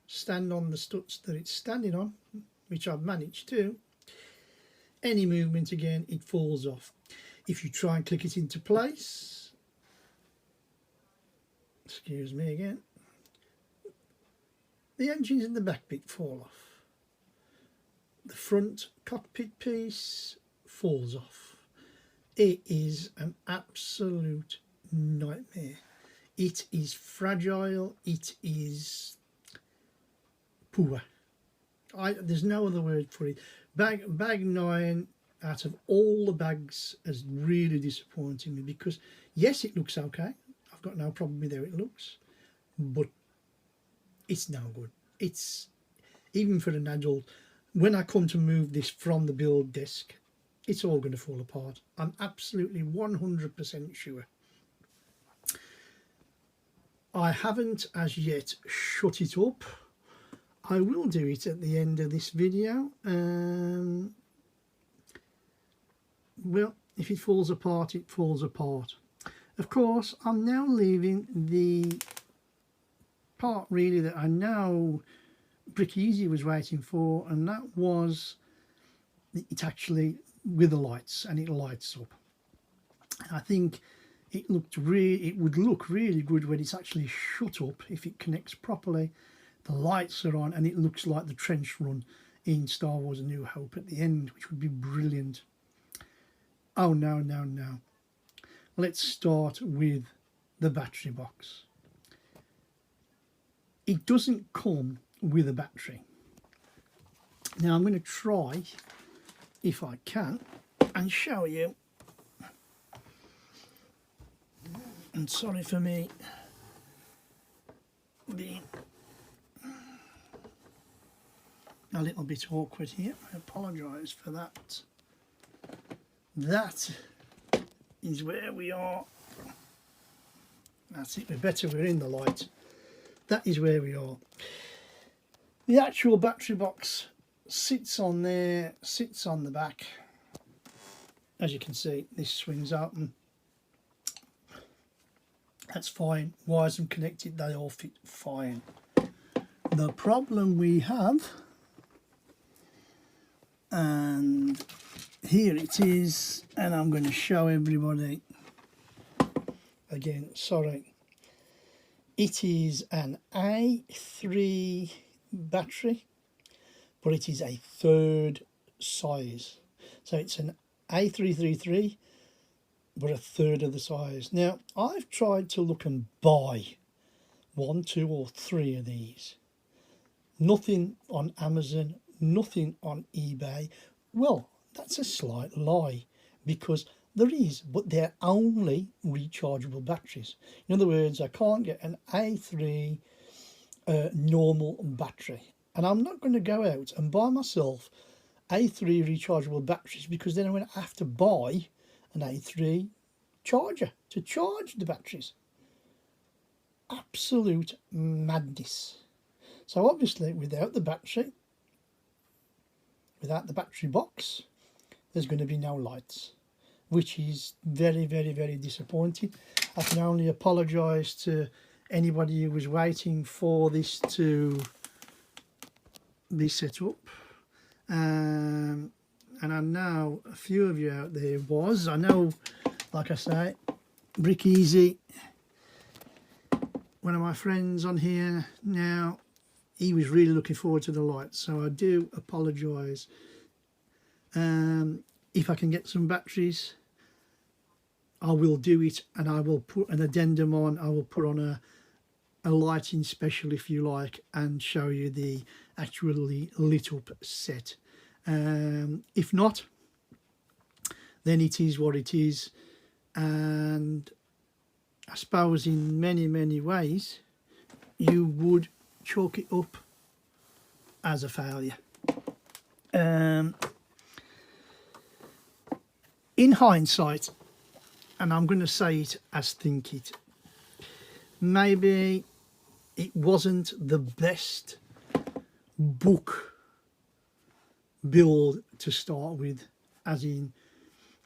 Speaker 1: stand on the struts that it's standing on, which I've managed to, any movement again, it falls off. If you try and click it into place, excuse me again, the engines in the back bit fall off. The front cockpit piece falls off. It is an absolute nightmare. It is fragile. It is poor. There's no other word for it. Bag 9 out of all the bags has really disappointed me, because yes, it looks okay. I've got no problem with how it looks, but it's no good. It's, even for an adult, when I come to move this from the build desk, it's all going to fall apart. I'm absolutely 100% sure. I haven't as yet shut it up. I will do it at the end of this video. Well, if it falls apart, it falls apart. Of course, I'm now leaving the part really that I know Brick Easy was waiting for, and that was it actually with the lights, and it lights up. I think it would look really good when it's actually shut up, if it connects properly. The lights are on and it looks like the trench run in Star Wars A New Hope at the end, which would be brilliant. Oh no. Let's start with the battery box. It doesn't come with a battery. Now I'm going to try, if I can, and show you. And sorry for me being a little bit awkward here. I apologise for that. That is where we are. That's it. We're in the light. That is where we are. The actual battery box sits on there, sits on the back. As you can see, this swings open. That's fine. Wires are connected, they all fit fine. The problem we have, and here it is, and I'm going to show everybody again, sorry. It is an A3 battery, but it is a third size. So it's an A333, but a third of the size. Now, I've tried to look and buy 1, 2 or 3 of these. Nothing on Amazon, nothing on eBay. Well, that's a slight lie, because there is, but they're only rechargeable batteries. In other words, I can't get an A3 normal battery. And I'm not going to go out and buy myself A3 rechargeable batteries, because then I'm going to have to buy an A3 charger to charge the batteries. Absolute madness. So obviously without the battery box, there's going to be no lights, which is very, very, very disappointing. I can only apologise to anybody who was waiting for this to be set up. And I know a few of you out there I know, like I say, Brick Easy, one of my friends on here now, he was really looking forward to the lights, so I do apologise. If I can get some batteries, I will do it, and I will put an addendum on. I will put on a lighting special, if you like, and show you the actually lit up set. If not, then it is what it is. And I suppose in many, many ways you would chalk it up as a failure. In hindsight, and I'm going to say it as think it, maybe it wasn't the best book build to start with, as in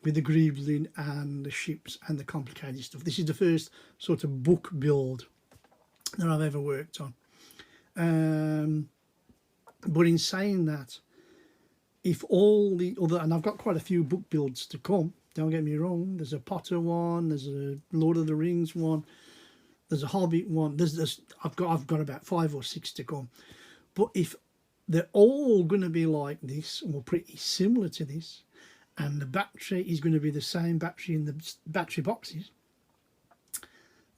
Speaker 1: with the greaveling and the ships and the complicated stuff. This is the first sort of book build that I've ever worked on. But in saying that, if all the other, and I've got quite a few book builds to come, don't get me wrong, there's a Potter one, there's a Lord of the Rings one, there's a Hobbit one, I've got about 5 or 6 to come. But if they're all going to be like this, or pretty similar to this, and the battery is going to be the same battery in the battery boxes,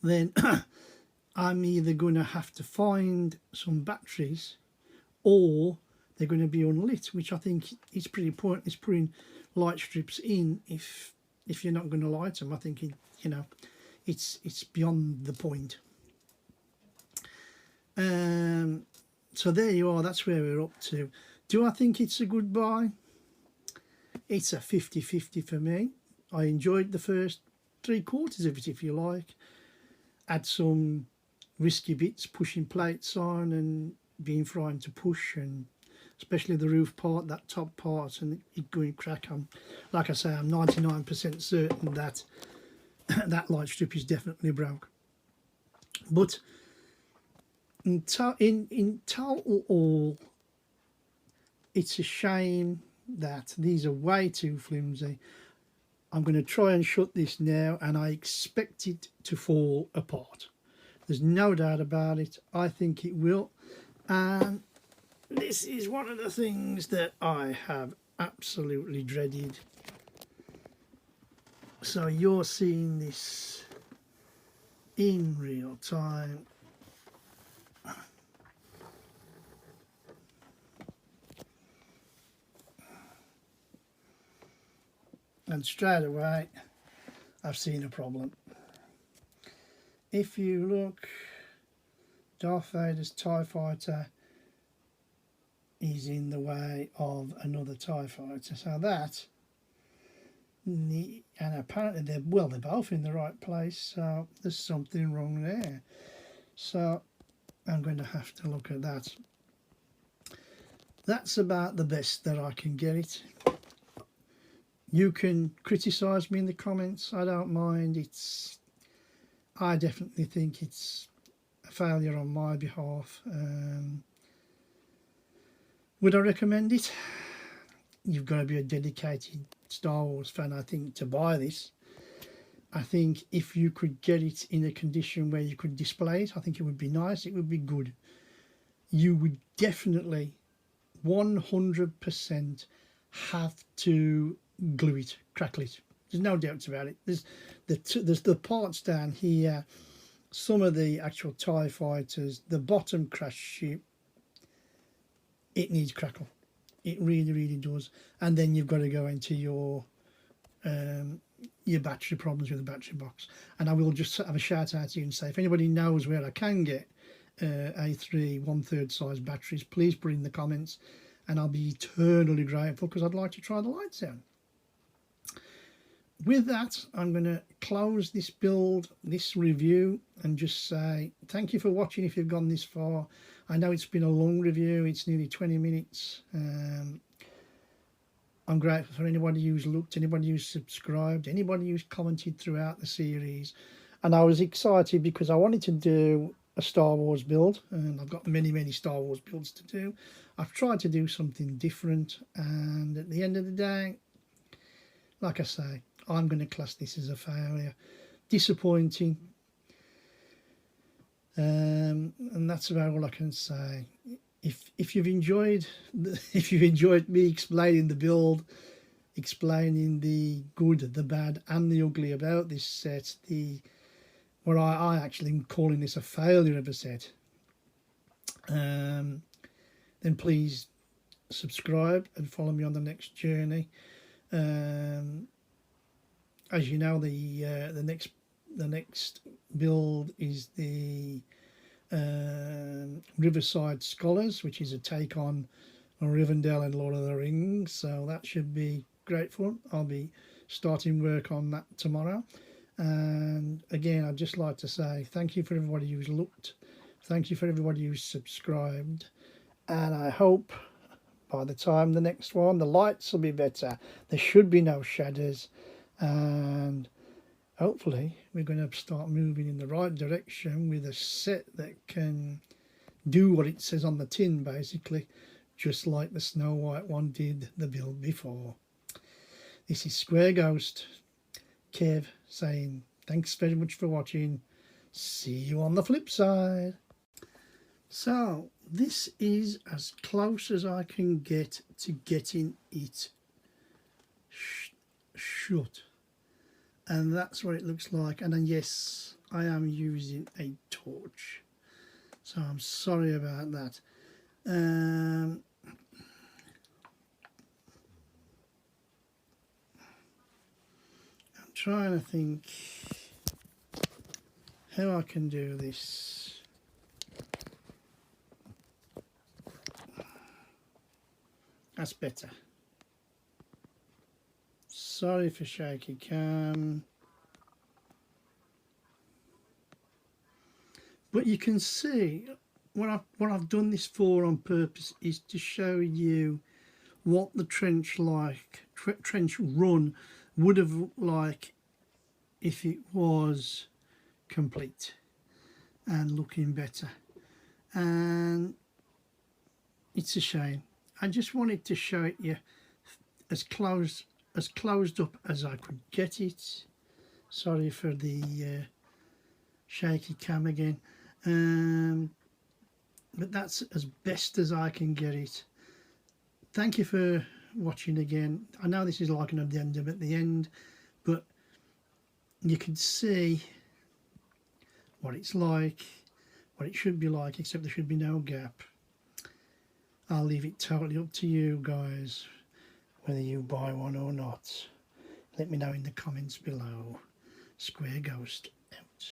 Speaker 1: then I'm either going to have to find some batteries, or they're going to be unlit, which I think is pretty pointless putting light strips in if you're not going to light them. I think it's beyond the point. So there you are, that's where we're up to. Do I think it's a good buy? It's a 50-50 for me. I enjoyed the first 3/4 of it, if you like. Had some risky bits, pushing plates on and being frightened to push, and especially the roof part, that top part, and it going crack. Like I say, I'm 99% certain that that light strip is definitely broke. But in total all, it's a shame that these are way too flimsy. I'm going to try and shut this now, and I expect it to fall apart. There's no doubt about it. I think it will. And this is one of the things that I have absolutely dreaded. So you're seeing this in real time. And straight away, I've seen a problem. If you look, Darth Vader's TIE Fighter is in the way of another TIE Fighter. So that, and apparently they're both in the right place, so there's something wrong there. So I'm going to have to look at that. That's about the best that I can get it. You can criticise me in the comments, I don't mind. I definitely think it's a failure on my behalf. Would I recommend it? You've got to be a dedicated Star Wars fan, I think, to buy this. I think if you could get it in a condition where you could display it, I think it would be nice, it would be good. You would definitely 100% have to glue it, crackle it. There's no doubts about it. There's the parts down here, some of the actual TIE fighters, the bottom crash ship, it needs crackle. It really, really does. And then you've got to go into your battery problems with the battery box. And I will just have a shout out to you and say, if anybody knows where I can get A3 1/3 size batteries, please put in the comments, and I'll be eternally grateful, because I'd like to try the lights out. With that, I'm going to close this build, this review, and just say thank you for watching if you've gone this far. I know it's been a long review, it's nearly 20 minutes. I'm grateful for anybody who's looked, anybody who's subscribed, anybody who's commented throughout the series. And I was excited because I wanted to do a Star Wars build, and I've got many, many Star Wars builds to do. I've tried to do something different, and at the end of the day, like I say, I'm going to class this as a failure. Disappointing. And that's about all I can say. If you've enjoyed me explaining the build, explaining the good, the bad, and the ugly about this set, what I actually am calling this a failure of a set, then please subscribe and follow me on the next journey. As you know, the next build is the Riverside Scholars, which is a take on Rivendell and Lord of the Rings. So that should be great fun. I'll be starting work on that tomorrow. And again, I'd just like to say thank you for everybody who's looked. Thank you for everybody who's subscribed. And I hope by the time the next one, the lights will be better. There should be no shadows. And hopefully we're going to start moving in the right direction with a set that can do what it says on the tin, basically, just like the Snow White one did the build before. This is Square Ghost, Kev, saying thanks very much for watching. See you on the flip side. So this is as close as I can get to getting it shut. And that's what it looks like. And then yes, I am using a torch, so I'm sorry about that. I'm trying to think how I can do this. That's better. Sorry for shaky cam. But you can see what I've done this for on purpose is to show you what the trench run would have looked like if it was complete and looking better. And it's a shame. I just wanted to show it you as closed up as I could get it. Sorry for the shaky cam again, but that's as best as I can get it. Thank you for watching again. I know this is like an addendum at the end, but you can see what it's like, what it should be like, except there should be no gap. I'll leave it totally up to you guys whether you buy one or not. Let me know in the comments below. Square Ghost.